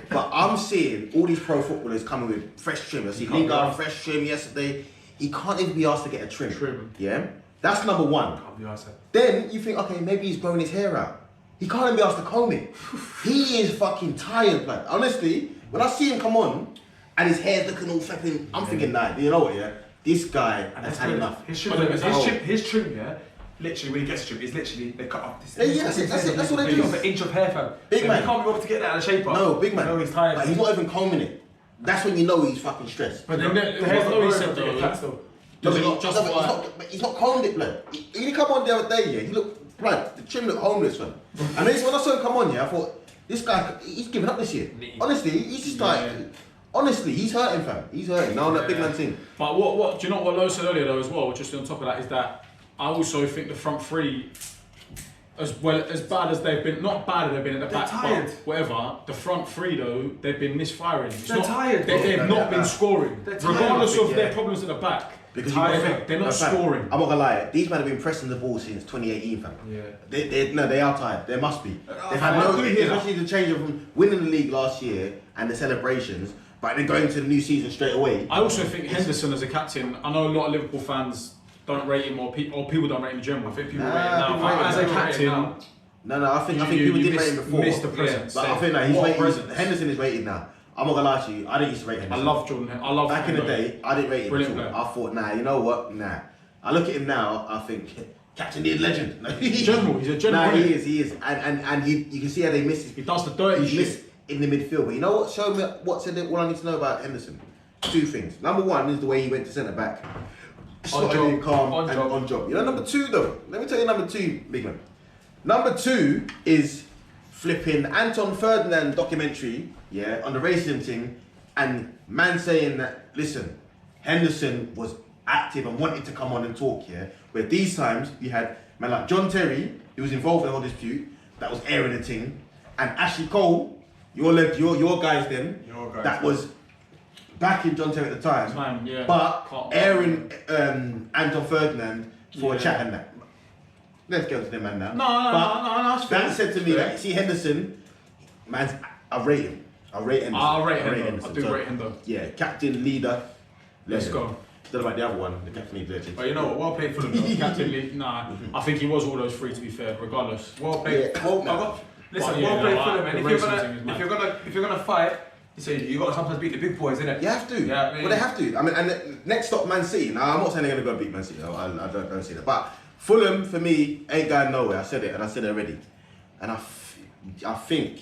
Speaker 1: but I'm seeing all these pro footballers coming with fresh trim. I see Lingard fresh trim yesterday. He can't even be asked to get a trim. Yeah? That's number one. Then you think, okay, maybe he's growing his hair out. He can't even be asked to comb it. He is fucking tired, man. Honestly, when I see him come on, and his hair's looking all flipping, I'm thinking, nah, you know what, yeah? This guy has had enough.
Speaker 2: His trim, yeah? Literally, when he gets a trim, is literally, they cut off this.
Speaker 1: That's it, that's what they do.
Speaker 2: An inch of hair, fam.
Speaker 1: Big man.
Speaker 2: He can't be able to get that out of shape up.
Speaker 1: No, big man.
Speaker 2: No, he's tired.
Speaker 1: But he's not even combing it. That's when you know he's fucking stressed.
Speaker 3: But then the hair's not really said though.
Speaker 1: He's not combed it, blood. He come on the other day, yeah, he looked, blood, the trim looked homeless, man. And then when I saw him come on, yeah, I thought, this guy, he's giving up this year. Honestly, he's just like... Honestly, he's hurting, fam. He's hurting. Now on that big man team.
Speaker 3: But what do you know what Lo said earlier though as well, just on top of that, is that I also think the front three, as bad as they've been, not bad as they've been at the back,
Speaker 2: tired.
Speaker 3: but whatever, the front three though, they've been misfiring.
Speaker 2: They're tired.
Speaker 3: They've not been scoring. Regardless of their problems at the back,
Speaker 1: Because
Speaker 3: they're not scoring.
Speaker 1: I'm not gonna lie, these men have been pressing the ball since 2018, fam.
Speaker 2: Yeah.
Speaker 1: They are tired. They must be. They've had especially the change from winning the league last year and the celebrations, but then going to the new season straight away.
Speaker 3: I also think Henderson as a captain, I know a lot of Liverpool fans don't rate him or people don't rate him in general. I think people rate him now. As a captain,
Speaker 1: no, I think people did rate him before.
Speaker 3: Missed the presence.
Speaker 1: But I think that he's rated. Henderson is rated now. I'm not gonna lie to you, I didn't used to rate Henderson.
Speaker 3: I love Jordan. I love
Speaker 1: back in the day, I didn't rate him at all. I thought, nah, you know what? Nah. I look at him now, I think Captain the legend.
Speaker 3: He's a general.
Speaker 1: Nah, he is. And you can see how they miss his.
Speaker 3: He does the dirty shit.
Speaker 1: Miss in the midfield. But you know what? Show me what I need to know about Henderson. Two things. Number one is the way he went to centre back.
Speaker 2: On
Speaker 1: job. You know, number two though. Let me tell you number two, big man. Number two is flipping Anton Ferdinand documentary, yeah, on the racism thing, and man saying that, listen, Henderson was active and wanted to come on and talk, yeah, where these times you had man like John Terry, who was involved in the whole dispute, that was airing the thing, and Ashley Cole, your guys then, that was backing John Terry at the time,
Speaker 3: yeah.
Speaker 1: but airing Anton Ferdinand for a chat and that. Let's go to them man now.
Speaker 3: No.
Speaker 1: That said to me, like, see Henderson, man, I rate him. I rate Henderson.
Speaker 3: I rate Henderson. I do rate him though.
Speaker 1: Yeah, captain, leader.
Speaker 3: Let's go.
Speaker 1: Don't know about the other one, the captain, leader.
Speaker 2: But you know what? Well played for them.
Speaker 3: Captain, leader. Nah, I think he was all those three to be fair, regardless.
Speaker 2: Well played.
Speaker 1: Yeah.
Speaker 2: Well played for them. And if you're gonna fight, you got to sometimes beat the big boys, innit?
Speaker 1: You have to.
Speaker 2: Yeah,
Speaker 1: well, they have to. I mean, and next stop, Man City. Now, I'm not saying they're going to go beat Man City. I don't see that. But Fulham, for me, ain't going nowhere. I said it, and I said it already. And I think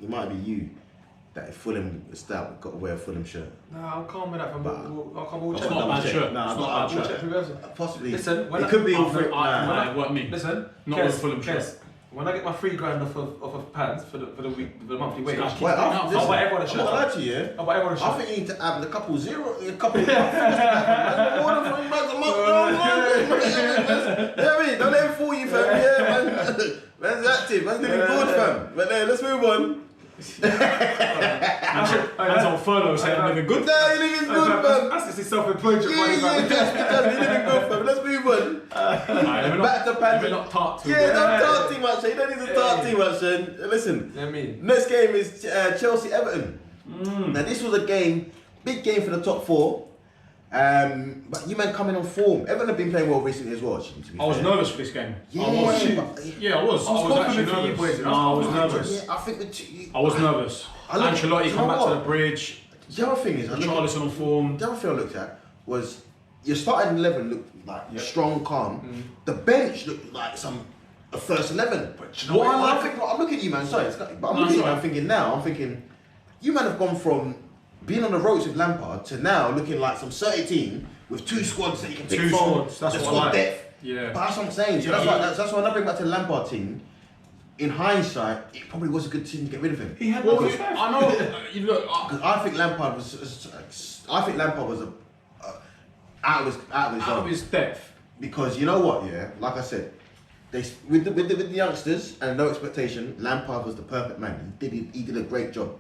Speaker 1: it might be you that if Fulham is stout, got to wear a Fulham shirt.
Speaker 2: Nah, I'm calm with that.
Speaker 3: It's not a bad shirt.
Speaker 1: Nah,
Speaker 3: it's not a bad shirt.
Speaker 1: Possibly.
Speaker 2: Listen,
Speaker 1: it could be all three.
Speaker 3: What I mean?
Speaker 2: Listen,
Speaker 3: not with Fulham shirt.
Speaker 2: When I get my $3,000 off of pants for the week, for the monthly wage,
Speaker 1: I'll
Speaker 2: buy everyone a shirt.
Speaker 1: I'm not lying to you, yeah?
Speaker 2: I'll buy everyone a shirt.
Speaker 1: I think you need to add a couple more than $3 a month. Yeah, I mean, don't let him fool you, fam. Yeah, man. Man's active, man's living good, fam. But let's move on.
Speaker 3: Man's on furlough saying I'm living good.
Speaker 1: No, you're living good, fam.
Speaker 2: That's just self-employed.
Speaker 1: Yeah, you're living good, fam. Let's move on. Back to Pan.
Speaker 3: We're not tart too much.
Speaker 1: Yeah, don't tart too much. You don't need to tart too much, son. Listen, next game is Chelsea-Everton. Now, this was a game, big game for the top four. But you man coming on form. Everton have been playing well recently as well.
Speaker 3: I was nervous for this game.
Speaker 1: Yeah,
Speaker 3: I was actually nervous. I was nervous.
Speaker 1: Yeah, I think
Speaker 3: I was nervous. Ancelotti come back to the bridge.
Speaker 1: The other thing is,
Speaker 3: Richarlison on form.
Speaker 1: The other thing I looked at was your starting 11 looked like strong, calm. The bench looked like a first 11. But you know I'm looking at you, man. Sorry, but I'm looking at you, man. I'm thinking, you man have gone from being on the ropes with Lampard to now looking like some 30 team with two squads that you can pick from.
Speaker 3: Squads, that's what I like.
Speaker 1: Depth. Yeah. But that's what I'm saying. So that's why when I bring back to the Lampard team, in hindsight, it probably was a good team to get rid of him.
Speaker 2: He had
Speaker 3: I know. You look.
Speaker 1: Because I think Lampard was out of his
Speaker 3: depth.
Speaker 1: Because you know what, yeah, like I said, with the youngsters and no expectation, Lampard was the perfect man. He did a great job.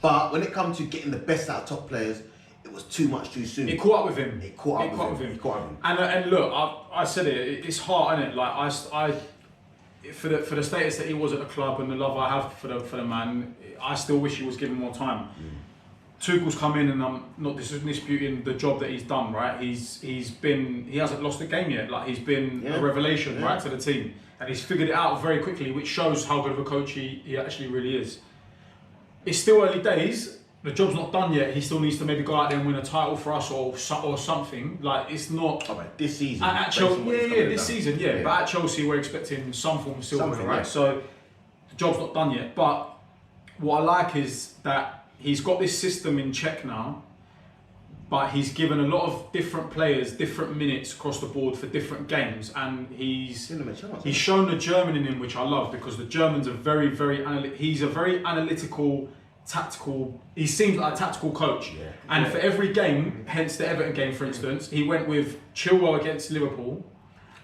Speaker 1: But when it comes to getting the best out of top players, it was too much too soon.
Speaker 3: It caught up with him.
Speaker 1: It caught up with him.
Speaker 3: And look, I said it. It's hard, isn't it? Like I for the status that he was at the club and the love I have for the man, I still wish he was given more time. Tuchel's come in, and I'm not disputing the job that he's done. Right, he hasn't lost a game yet. Like he's been a revelation, right, to the team, and he's figured it out very quickly, which shows how good of a coach he actually really is. It's still early days. The job's not done yet. He still needs to maybe go out there and win a title for us or something. Like it's not.
Speaker 1: This season.
Speaker 3: At Chelsea, this season. But at Chelsea, we're expecting some form of silver, right? Yeah. So the job's not done yet. But what I like is that he's got this system in check now. But he's given a lot of different players different minutes across the board for different games, and he's shown the German in him, which I love, because the Germans are very, very he's a very analytical, tactical. He seems like a tactical coach, and for every game, hence the Everton game, for instance, he went with Chilwell against Liverpool,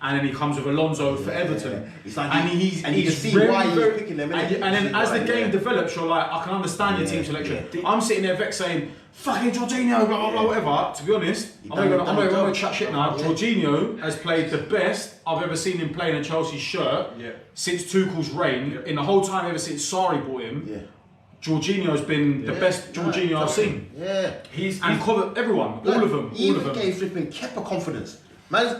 Speaker 3: and then he comes with Alonso for Everton.
Speaker 1: It's like
Speaker 3: and
Speaker 1: you can see why he's picking them.
Speaker 3: And then as the game develops, you're like, I can understand your team selection. I'm sitting there vexed saying, fucking Jorginho, blah, blah, blah, whatever. To be honest, I'm going to chat shit now. Jorginho has played the best I've ever seen him play in a Chelsea shirt since Tuchel's reign. In the whole time ever since Sarri bought him, Jorginho's been the best Jorginho I've seen.
Speaker 1: Yeah.
Speaker 3: He's covered everyone, all of them.
Speaker 1: He even gave flipping Kepa confidence. Man's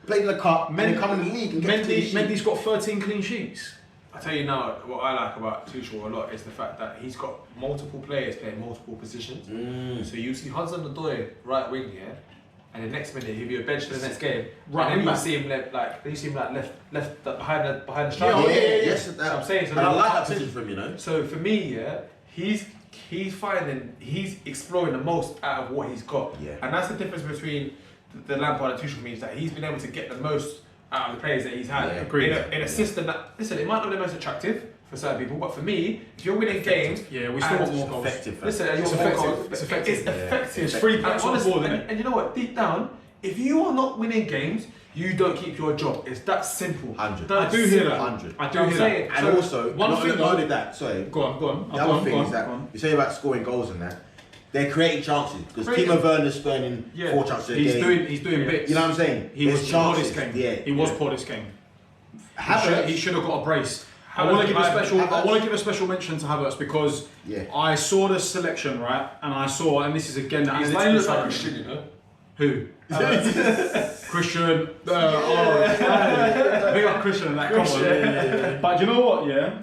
Speaker 1: played in the cup, and then come in the league and get
Speaker 3: Mendy's got 13 clean sheets.
Speaker 2: I tell you now, what I like about Tuchel a lot is the fact that he's got multiple players playing multiple positions. So you see Hudson-Odoi right wing here, and the next minute he'll be a bench for the next game.
Speaker 3: Right,
Speaker 2: and then you see him left behind the striker.
Speaker 1: Yes,
Speaker 2: that's what I'm saying. So
Speaker 1: I like that position for him, you know.
Speaker 2: So for me, he's exploring the most out of what he's got.
Speaker 1: Yeah.
Speaker 2: And that's the difference between the Lampard and Tuchel for me, is that he's been able to get the most out of the players that he's had in a system that, listen, it might not be the most attractive for certain people, but for me, if you're winning games,
Speaker 3: we still want more goals.
Speaker 1: Effective.
Speaker 2: Listen,
Speaker 3: it's effective. It's effective.
Speaker 2: It's
Speaker 3: 3 points on the board, isn't it?
Speaker 2: And you know what? Deep down, if you are not winning games, you don't keep your job. It's that simple.
Speaker 1: 100.
Speaker 3: I do hear that.
Speaker 1: 100.
Speaker 3: I do hear that.
Speaker 1: And also,
Speaker 3: one thing
Speaker 1: not only that. Sorry.
Speaker 3: Go on.
Speaker 1: The other thing is that you say about scoring goals and that. They're creating chances because Timo Werner's spurning 4 chances a game.
Speaker 3: He's doing bits.
Speaker 1: You know what I'm saying?
Speaker 3: He was poor this game. He was poor this game. He should have got a brace. I want to give a special mention to Havertz because I saw the selection, right, and I saw, and this is again that
Speaker 2: he's like Christian, you know.
Speaker 3: Who? Christian. Big up Christian and that. Come on. But you know what? Yeah,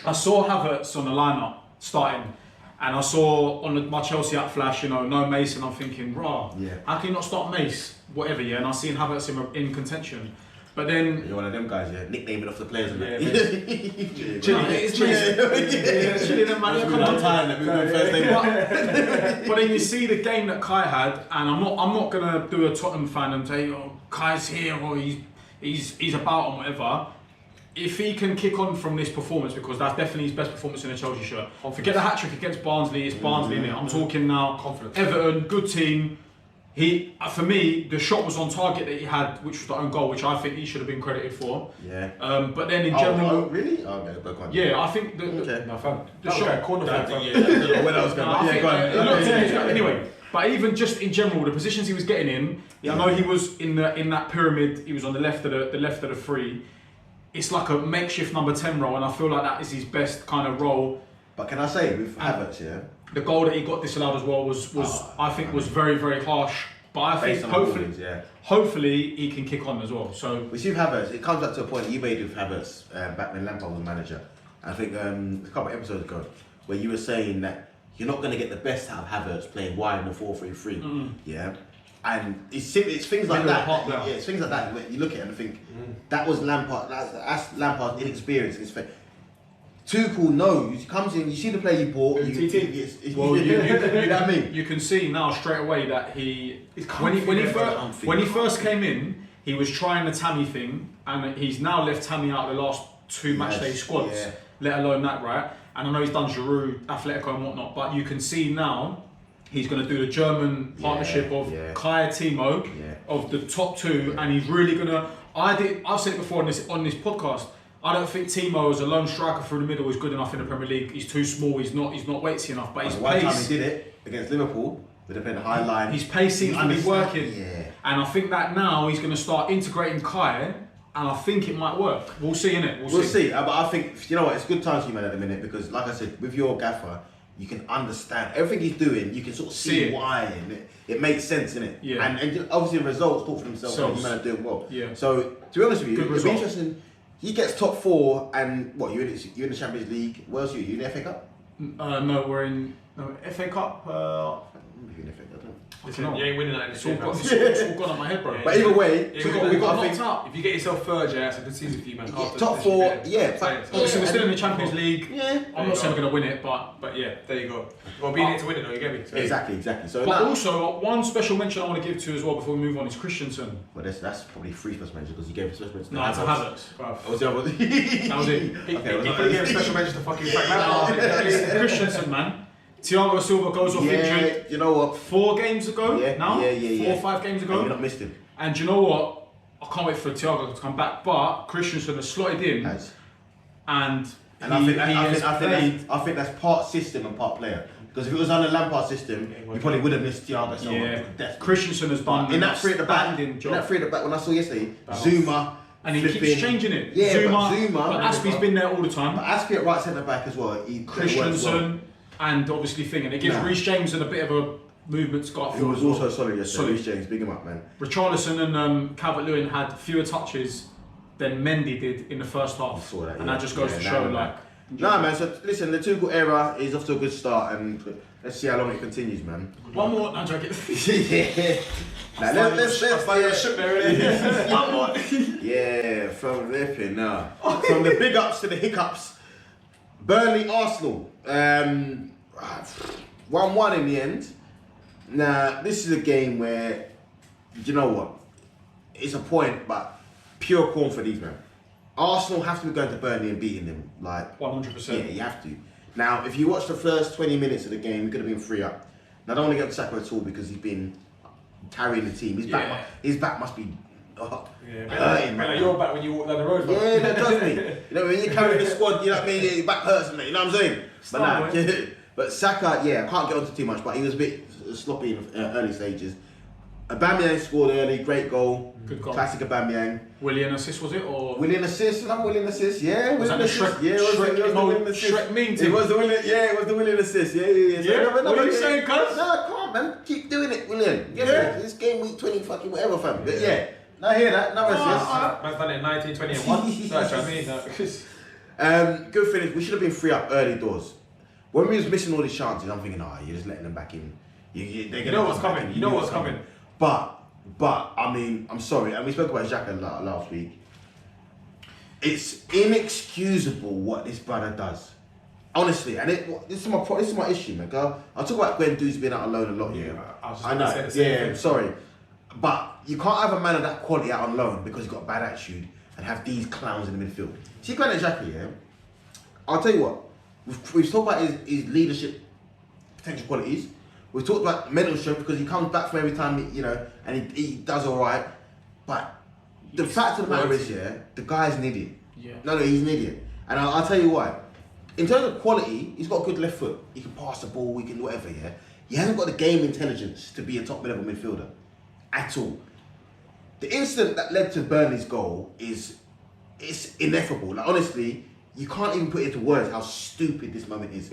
Speaker 3: I saw Havertz on the lineup starting. And I saw on my Chelsea app flash, no Mace, and I'm thinking, how can you not start Mace? Whatever, and I seen Havertz in contention. But then...
Speaker 1: You're one of them guys, nicknaming off the players and that.
Speaker 3: Chilly, man. Come on. But then you see the game that Kai had, and I'm not gonna do a Tottenham fan and say, Kai's here, or he's about and whatever. If he can kick on from this performance, because that's definitely his best performance in a Chelsea shirt. Forget the hat-trick against Barnsley, it's Barnsley, innit? I'm talking now, confidence. Everton, good team. For me, the shot was on target that he had, which was the own goal, which I think he should have been credited for. Yeah. But then in general...
Speaker 1: Oh, really? Okay, go on.
Speaker 3: Yeah, I think...
Speaker 2: The
Speaker 3: shot...
Speaker 2: corner flag.
Speaker 1: When I was going
Speaker 3: Anyway, but even just in general, the positions he was getting in, I know he was in that pyramid, he was on the left of the three. It's like a makeshift number 10 role, and I feel like that is his best kind of role.
Speaker 1: But can I say, with Havertz,
Speaker 3: the goal that he got disallowed as well was very, very harsh. But I think hopefully he can kick on as well. So
Speaker 1: we see with Havertz, it comes back to a point that you made with Havertz back when Lampard was manager. I think a couple of episodes ago, where you were saying that you're not going to get the best out of Havertz playing wide in a 4-3-3. Yeah. And it's things like that. It's things like that. You look at it and think that was Lampard. That's Lampard's inexperience. Tuchel knows. He comes in. You see the player you bought. You know what I mean?
Speaker 3: You can see now straight away that when he first came in, he was trying the Tammy thing, and he's now left Tammy out of the last 2 matchday squads. Yeah. Let alone that, right? And I know he's done Giroud, Atletico, and whatnot. But you can see now. He's going to do the German partnership of Kai Timo of the top 2, and he's really going to. I've said it before on this podcast. I don't think Timo as a lone striker through the middle is good enough in the Premier League. He's too small. He's not weighty enough. But his pace.
Speaker 1: One time he did it against Liverpool with a high line.
Speaker 3: His pace seems to be working, and I think that now he's going to start integrating Kai, and I think it might work. We'll see, innit?
Speaker 1: We'll see. But I think you know what? It's good times for you, man, at the minute because, like I said, with your gaffer. You can understand everything he's doing. You can sort of see why, and it makes sense, innit? Yeah. And obviously the results talk for themselves. And you man are doing well. Yeah. So to be honest with you, it'll be interesting. He gets top 4, and what you're in the Champions League. Where else are you? You in the FA Cup?
Speaker 3: No, we're in FA Cup.
Speaker 1: You're in the FA Cup,
Speaker 2: Listen, you ain't winning that in the
Speaker 3: season. It's all gone on my head, bro.
Speaker 1: But either way,
Speaker 3: we got knocked out.
Speaker 2: If you get yourself third, it's a good season for you, man.
Speaker 1: Top 4,
Speaker 3: Obviously, we're still in the Champions League.
Speaker 1: Yeah.
Speaker 3: I'm not saying we're going to win it, but
Speaker 2: yeah, there you go. Well, being in it to win it, though, you get me.
Speaker 1: Exactly. So,
Speaker 3: but also, one special mention I want to give to as well before we move on is Christensen.
Speaker 1: Well, that's probably 3 special mentions because he gave a special mention.
Speaker 3: No, it's a Havertz.
Speaker 1: That was it.
Speaker 3: That was it.
Speaker 2: He gave a special mention to fucking
Speaker 3: Christensen, man. Thiago Silva goes off injured.
Speaker 1: You know what?
Speaker 3: 4 games ago now? 4 or 5 games ago.
Speaker 1: And you're not missed him.
Speaker 3: And you know what? I can't wait for Thiago to come back. But Christensen has slotted in,
Speaker 1: and
Speaker 3: I
Speaker 1: think that's part system and part player. Because if it was on the Lampard system, you probably would have missed Thiago so much.
Speaker 3: Christensen has done
Speaker 1: in that three at the back. When I saw yesterday, Zuma.
Speaker 3: And he keeps changing it.
Speaker 1: Yeah, Zuma.
Speaker 3: But Aspie's been there all the time.
Speaker 1: But Aspie at right centre back as well.
Speaker 3: Christensen and obviously Thing, and it gives Reece James a bit of a movement Scott.
Speaker 1: He was also solid yesterday. Reece James, big him up, man.
Speaker 3: Richarlison and Calvert-Lewin had fewer touches than Mendy did in the first half, and that just goes to show like.
Speaker 1: Nah, man. So listen, the Tuchel era is off to a good start, and let's see how long it continues, man.
Speaker 3: One more. No, joking.
Speaker 1: Now let's
Speaker 3: One more.
Speaker 1: Yeah, from flipping now. From the big ups to the hiccups. Burnley, Arsenal. 1-1 in the end. Now this is a game where, you know what, it's a point, but pure corn for these men. Arsenal have to be going to Burnley and beating them, like
Speaker 3: 100%.
Speaker 1: Yeah, you have to. Now, if you watch the first 20 minutes of the game, you could have been 3-up. Now, I don't want to get Xhaka at all because he's been carrying the team. His back must be hurting, man.
Speaker 2: You're back when you walk down the road.
Speaker 1: Yeah, that does me. You know, when you're carrying the squad, you know what I mean. Your back hurts, mate. You know what I'm saying? But Saka, I can't get onto too much, but he was a bit sloppy in the early stages. Aubameyang scored early, great goal.
Speaker 3: Good goal.
Speaker 1: Classic Aubameyang.
Speaker 3: Willian assist, was it? Or
Speaker 1: Willian assist, another Willian assist, yeah.
Speaker 3: Was that the Shrek?
Speaker 1: Yeah, it was the Willian assist.
Speaker 3: Shrek mean
Speaker 1: It was the Willian, it was the Willian assist, yeah.
Speaker 3: What are you saying, cuz?
Speaker 1: No, come on, man. Keep doing it, Willian. It's game week 20 fucking whatever, fam. But I hear that, another assist.
Speaker 2: Man's done it in 19, 20 and 1. That's what I mean.
Speaker 1: Good finish. We should have been 3-up early doors. When we was missing all these chances, I'm thinking, you're just letting them back in.
Speaker 2: You know what's coming. You know what's coming.
Speaker 1: But I mean, I'm sorry, and we spoke about Xhaka last week. It's inexcusable what this brother does, honestly. And this is my issue, man. I'll talk about Guendouzi being out on loan a lot. I know. I'm sorry, but you can't have a man of that quality out on loan because he's got a bad attitude and have these clowns in the midfield. See, Granit Xhaka, I'll tell you what. We've talked about his leadership potential qualities. We've talked about mental strength because he comes back from every time, and he does all right. But the fact of the matter is, the guy's an idiot.
Speaker 3: Yeah.
Speaker 1: No, he's an idiot. And I'll tell you why. In terms of quality, he's got a good left foot. He can pass the ball, he can do whatever, He hasn't got the game intelligence to be a top level midfielder. At all. The incident that led to Burnley's goal it's ineffable. Like, honestly, you can't even put into words how stupid this moment is.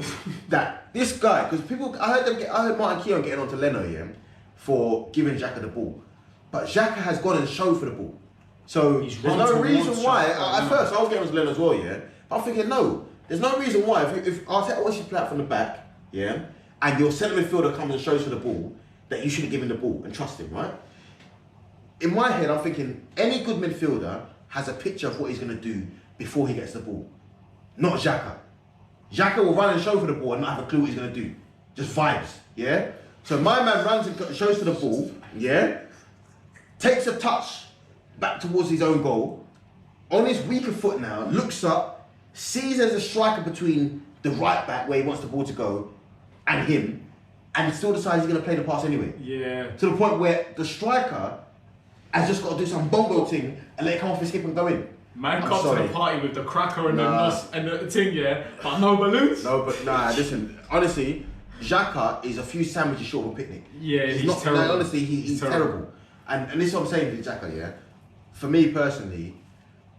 Speaker 1: That this guy, because I heard Martin Keown getting onto Leno, for giving Xhaka the ball, but Xhaka has gone and shown for the ball, so there's no reason why. At first, I was getting onto Leno as well, but I'm thinking no, there's no reason why if Arteta wants you to play out from the back, and your centre midfielder comes and shows for the ball, that you shouldn't give him the ball and trust him, right? In my head, I'm thinking any good midfielder has a picture of what he's going to do before he gets the ball. Not Xhaka. Xhaka will run and show for the ball and not have a clue what he's going to do. Just vibes, So my man runs and shows for the ball, takes a touch back towards his own goal, on his weaker foot now, looks up, sees there's a striker between the right back where he wants the ball to go and him, and still decides he's going to play the pass anyway.
Speaker 3: Yeah.
Speaker 1: To the point where the striker has just got to do some bongo thing and let it come off his hip and go in.
Speaker 3: Man comes to the party with the cracker and the thing, but no balloons.
Speaker 1: No, but listen, honestly, Xhaka is a few sandwiches short of a picnic.
Speaker 3: Yeah, he's not terrible.
Speaker 1: Like, honestly, he's terrible. And this is what I'm saying to Xhaka, For me personally,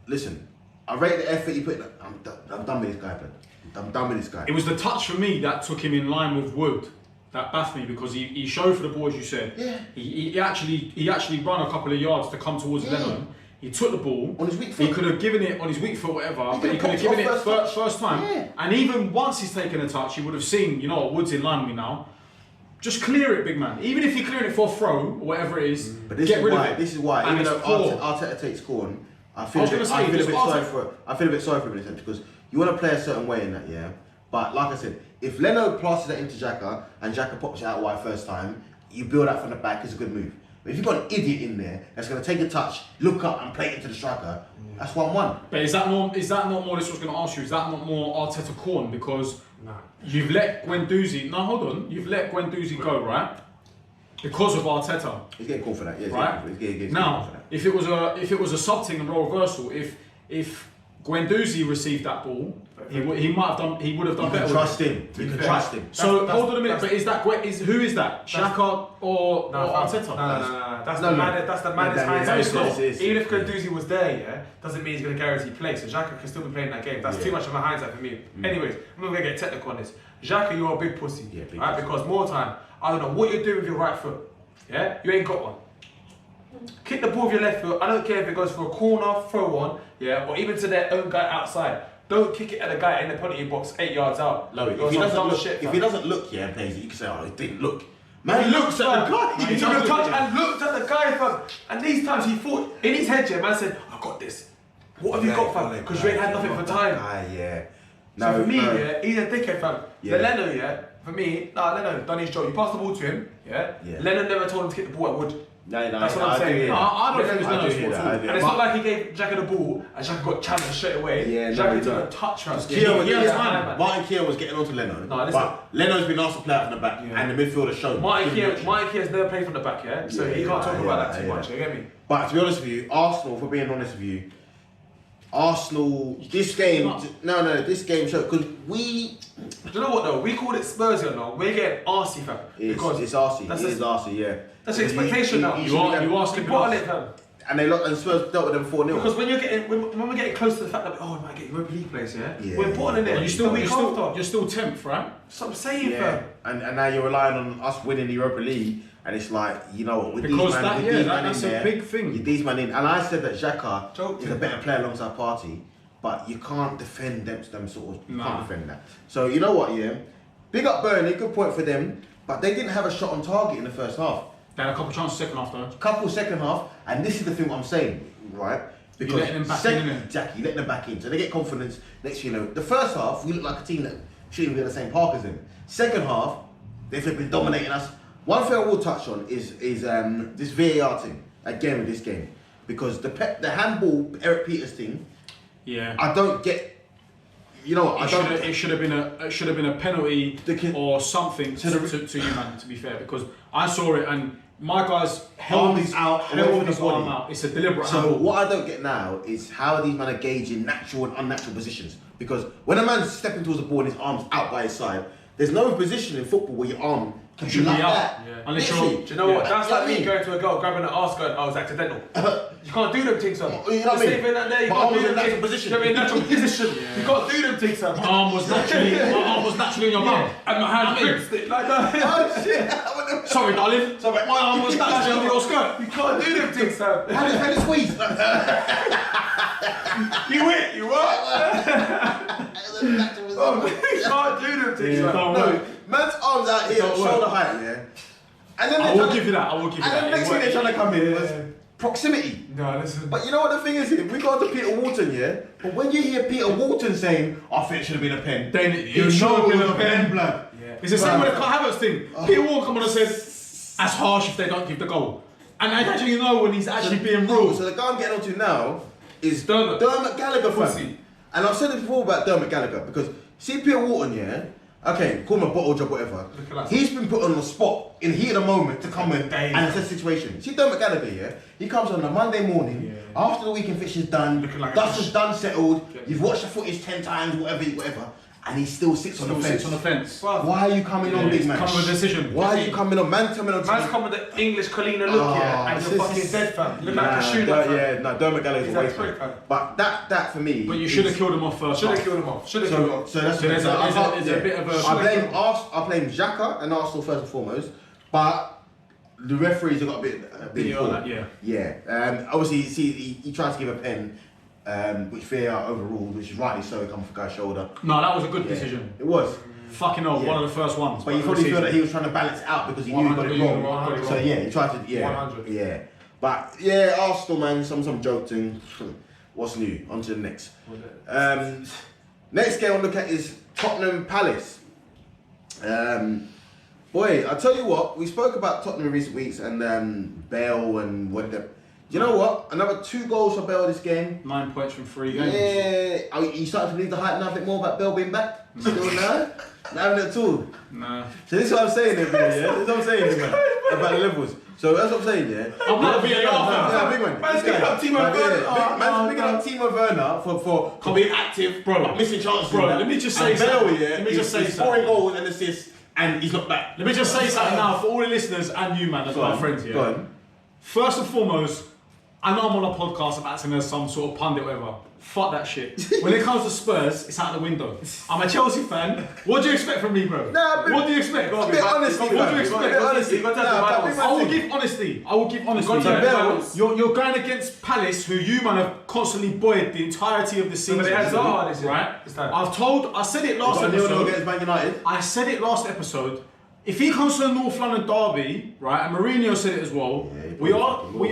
Speaker 1: listen, I rate the effort he put in. I'm done with this guy, man. I'm done with this guy.
Speaker 3: It was the touch for me that took him in line with Wood, that bathed me, because he showed for the ball, as you said.
Speaker 1: Yeah.
Speaker 3: He actually ran a couple of yards to come towards Lennon. He took the ball
Speaker 1: on his weak foot.
Speaker 3: He could have given it on his weak foot, whatever, but he could have given it first time.
Speaker 1: Yeah.
Speaker 3: And even once he's taken a touch, he would have seen, Wood's in line with me now. Just clear it, big man. Even if you're clearing it for a throw or whatever it is,
Speaker 1: but this
Speaker 3: get
Speaker 1: is
Speaker 3: rid
Speaker 1: why.
Speaker 3: of it.
Speaker 1: This is why.
Speaker 3: And
Speaker 1: Even though Arteta takes scoring, I feel a bit sorry for him in a sense because you want to play a certain way in that, But like I said, if Leno passes that into Xhaka and Xhaka pops it out wide first time, you build that from the back. It's a good move. But if you've got an idiot in there that's going to take a touch, look up and play it into the striker, that's 1-1.
Speaker 3: But is that not more, this was going to ask you, is that not more Arteta corn? Because you've let Guendouzi, you've let Guendouzi go, right? because of Arteta.
Speaker 1: He's getting called for that. Yeah,
Speaker 3: Right?
Speaker 1: He's getting
Speaker 3: Now,
Speaker 1: called for that.
Speaker 3: if it was a sub thing and role reversal, if Guendouzi received that ball, he would have done better.
Speaker 1: You can
Speaker 3: with
Speaker 1: trust
Speaker 3: it.
Speaker 1: him. You can trust him.
Speaker 3: So hold on a minute, but who is that? Xhaka or Arteta?
Speaker 2: No. That's the maddest hindsight. Even if Guendouzi was there, yeah, doesn't mean he's going to guarantee play. So Xhaka can still be playing that game. That's too much of a hindsight for me. Anyways, I'm not going to get technical on this. Xhaka, you're a big pussy, right? Because more time, I don't know what you're doing with your right foot. Yeah, you ain't got one. Kick the ball with your left foot. I don't care if it goes for a corner, throw one, yeah, or even to their own guy outside. Don't kick it at the guy in the penalty box 8 yards out.
Speaker 1: Lowey, if he doesn't look, yeah, and plays it, you can say, oh, he didn't look. Man, he looks at the guy.
Speaker 2: He took a touch and looked at the guy, fam. And these times he thought, in his head, yeah, man said, I got this. What have you got, fam? Because you ain't had nothing for time. So for me, yeah, he's a dickhead, fam. The Leno, yeah, for me, Leno done his job. You passed the ball to him, yeah. Leno never told him to kick the ball at Wood. That's what I'm saying.
Speaker 3: I don't think it was Leno's fault at all.
Speaker 2: And it's not like he gave Xhaka the ball and Xhaka got challenged straight away. Xhaka took a touch from
Speaker 1: Martin Keown was getting onto Leno. But Leno's been asked to play out from the back and the midfielder showed.
Speaker 2: Martin Keown's never played from the back, yeah? So he can't talk about that too much, you get me?
Speaker 1: But to be honest with you, Arsenal, for being honest with you, this game showed, because we...
Speaker 2: Do you know what though? We called it Spurs, you know. We're getting arsey, fam.
Speaker 1: It's arsey. It is arsey, yeah.
Speaker 2: That's the expectation now.
Speaker 3: You are skipping
Speaker 2: it, fam.
Speaker 1: And Spurs dealt with them 4-0.
Speaker 2: Because when we're getting close to the fact that we might get Europa League place, we're important in there.
Speaker 3: You're still 10th, right?
Speaker 2: That's what I'm saying, fam.
Speaker 1: And now you're relying on us winning the Europa League, and it's like, you know what, with
Speaker 3: because
Speaker 1: these man,
Speaker 3: that's a big thing.
Speaker 1: With these man in, and I said that Xhaka is a better player alongside Partey, but you can't defend them sort of. You can't defend that. So you know what, big up Burnley, good point for them, but they didn't have a shot on target in the first half.
Speaker 3: They had a couple chances second half though.
Speaker 1: Couple second half, and this is the thing what I'm saying, right? Because
Speaker 3: you're letting them back in.
Speaker 1: Exactly, letting them back in. So they get confidence. Next thing you know, the first half, we look like a team that shouldn't be in the same park as them. Second half, they've been dominating us. One thing I will touch on is this VAR thing, again with this game. Because the handball, Eric Peters thing, I don't get. You know what?
Speaker 3: It should have been a penalty or something to you, man. To be fair, because I saw it and my guys held his arm out. It's a deliberate.
Speaker 1: So what I don't get now is how are these men are gauging natural and unnatural positions? Because when a man's stepping towards the ball and his arm's out by his side, there's no position in football where your arm can be like that.
Speaker 2: Unless do you know what? That's like me going to a girl, grabbing her ass, going, "Oh, it's accidental." You can't do them things, son.
Speaker 1: You know what I mean?
Speaker 2: You can't do them natural position. You're in natural position. You can't do them things, son.
Speaker 3: My arm was naturally in your mum.
Speaker 2: And my hand gripped it like that.
Speaker 1: Oh shit!
Speaker 3: Sorry, darling.
Speaker 1: Sorry,
Speaker 3: my arm was naturally under your skirt.
Speaker 2: You can't do them things, son.
Speaker 1: How do you squeeze?
Speaker 2: You what? You can't do them things, son.
Speaker 1: No, man's arms out here, shoulder height, And then
Speaker 3: I will give you that.
Speaker 1: And then next thing they're trying to come in was proximity.
Speaker 2: No, listen.
Speaker 1: But you know what the thing is here? We got to Peter Walton, But when you hear Peter Walton saying, I think it should have been a pen,
Speaker 3: then
Speaker 1: it should have been a pen, blood.
Speaker 3: It's the same with the Kai Havertz thing. Peter Walton come on and said, that's harsh if they don't give the goal. And I actually know when he's actually being rude.
Speaker 1: So the guy I'm getting onto now is Dermot Gallagher, fam. And I've said it before about Dermot Gallagher, because see Peter Walton, okay, call him a bottle job, whatever. He's been put on the spot in heat of the moment to come in and assess the situation. See Dermot Gallagher, he comes on a Monday morning, after the weekend fix is done, dust is done, settled, you've watched the footage 10 times, whatever, and he still sits on the fence. Why are you coming on, big man?
Speaker 3: Come with a decision.
Speaker 1: Why are you coming on? Man's
Speaker 2: coming with the English Colina look, and you're fucking dead, fam. Look like a shooter.
Speaker 1: Dermot Gallagher's a waste, but that for me.
Speaker 3: But you should have killed him off first.
Speaker 2: Should have killed him off. So
Speaker 3: that's there's a bit of a.
Speaker 1: I blame Xhaka and Arsenal first and foremost, but the referees have got a bit
Speaker 3: on that,
Speaker 1: obviously, he tried to give a pen. Which VAR overruled, which is rightly so, it come from Guy's shoulder.
Speaker 3: No, that was a good decision.
Speaker 1: It was.
Speaker 3: Fucking hell, one of the first ones.
Speaker 1: But you probably feel that he was trying to balance it out because he knew he got it wrong. So he tried to,
Speaker 2: 100.
Speaker 1: Yeah. But Arsenal, man, some joke thing. What's new? On to the next. Next game I'll look at is Tottenham Palace. Boy, I tell you what, we spoke about Tottenham in recent weeks and Bale and whatever. Do you know what? Another 2 goals for Bale this game.
Speaker 3: 9 points from 3 games.
Speaker 1: Yeah. Are you starting to believe the hype now a bit more about Bale being back? Still no? Not having it at all.
Speaker 3: No.
Speaker 1: So this is what I'm saying here, man. This is what I'm saying here, man. about the levels. So that's what I'm saying, yeah.
Speaker 3: I'm not a VAR fan.
Speaker 1: Yeah, big man.
Speaker 2: Man's picking up Timo Werner.
Speaker 1: Man's picking up Timo Werner for being active,
Speaker 3: bro.
Speaker 1: but missing chances.
Speaker 3: Bro, let me just say
Speaker 1: something.
Speaker 3: Let me just say
Speaker 1: he's
Speaker 3: something.
Speaker 1: scoring goals and assists, and he's not back.
Speaker 3: Let me just say something now for all the listeners and you, man, as my friends here.
Speaker 1: Go on.
Speaker 3: First and foremost, I know I'm on a podcast about acting as some sort of pundit, whatever. Fuck that shit. When it comes to Spurs, it's out the window. I'm a Chelsea fan. What do you expect from me, bro? What do you expect?
Speaker 1: A bit honesty,
Speaker 3: What do you expect? I will give honesty. You're going against Palace, who you, man, have constantly buoyed the entirety of the season.
Speaker 2: But they had Zaha this year.
Speaker 3: Right? I said it last episode.
Speaker 1: Against Man United.
Speaker 3: I said it last episode. If he comes to the North London derby, right, and Mourinho said it as well, we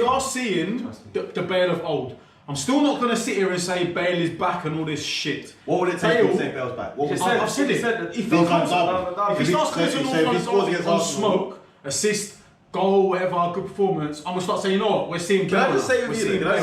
Speaker 3: are seeing the Bale of old. I'm still not going to sit here and say Bale is back and all this shit.
Speaker 1: What would it take to say Bale's back?
Speaker 3: I've said it. If he starts coming to North London derby on smoke, assist, goal, whatever, good performance, I'm going to start saying, you know what, we're seeing Bale.
Speaker 1: Can I just say with you? Can I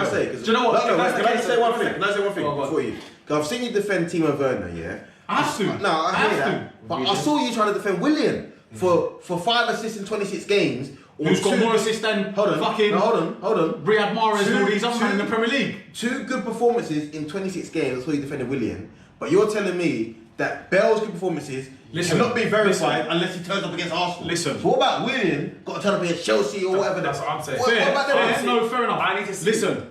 Speaker 1: say?
Speaker 2: Do you know what?
Speaker 1: Can I say one thing? Can I say one thing before you? Because I've seen you defend Timo Werner, yeah?
Speaker 3: I have to.
Speaker 1: No, I hear that. But I saw you trying to defend William for 5 assists in 26 games.
Speaker 3: Who's got more assists than fucking
Speaker 1: hold on.
Speaker 3: Riyad Mahrez and all these other men in the Premier League?
Speaker 1: 2 good performances in 26 games. I saw you defended William. But you're telling me that Bale's good performances cannot be verified unless he turns up against Arsenal.
Speaker 3: Listen.
Speaker 1: So what about William? Got to turn up against Chelsea or whatever.
Speaker 2: That's what I'm saying.
Speaker 1: What about them?
Speaker 3: No, fair enough.
Speaker 2: I need to see.
Speaker 3: Listen.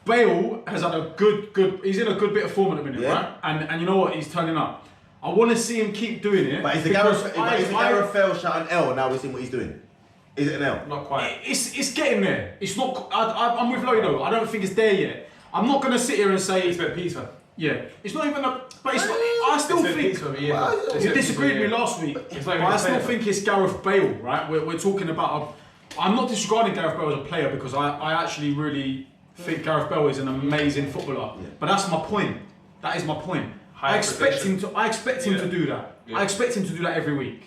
Speaker 3: Bale has had a good. He's in a good bit of form at the minute, right? And you know what? He's turning up. I want to see him keep doing it.
Speaker 1: But is the Gareth Bale shot an L? Now we're seeing what he's doing. Is it an L?
Speaker 2: Not quite.
Speaker 3: It's getting there. It's not. I'm with Lowey though. I don't think it's there yet. I'm not gonna sit here and say
Speaker 2: it's been pizza.
Speaker 3: Yeah, it's not even a. But it's not, I still think. You disagreed with me last week. But I still think it's Gareth Bale, right? We're talking about. I'm not disregarding Gareth Bale as a player because I actually really think Gareth Bale is an amazing footballer. Yeah. But that's my point. That is my point. I expect him to do that. Yeah. I expect him to do that every week,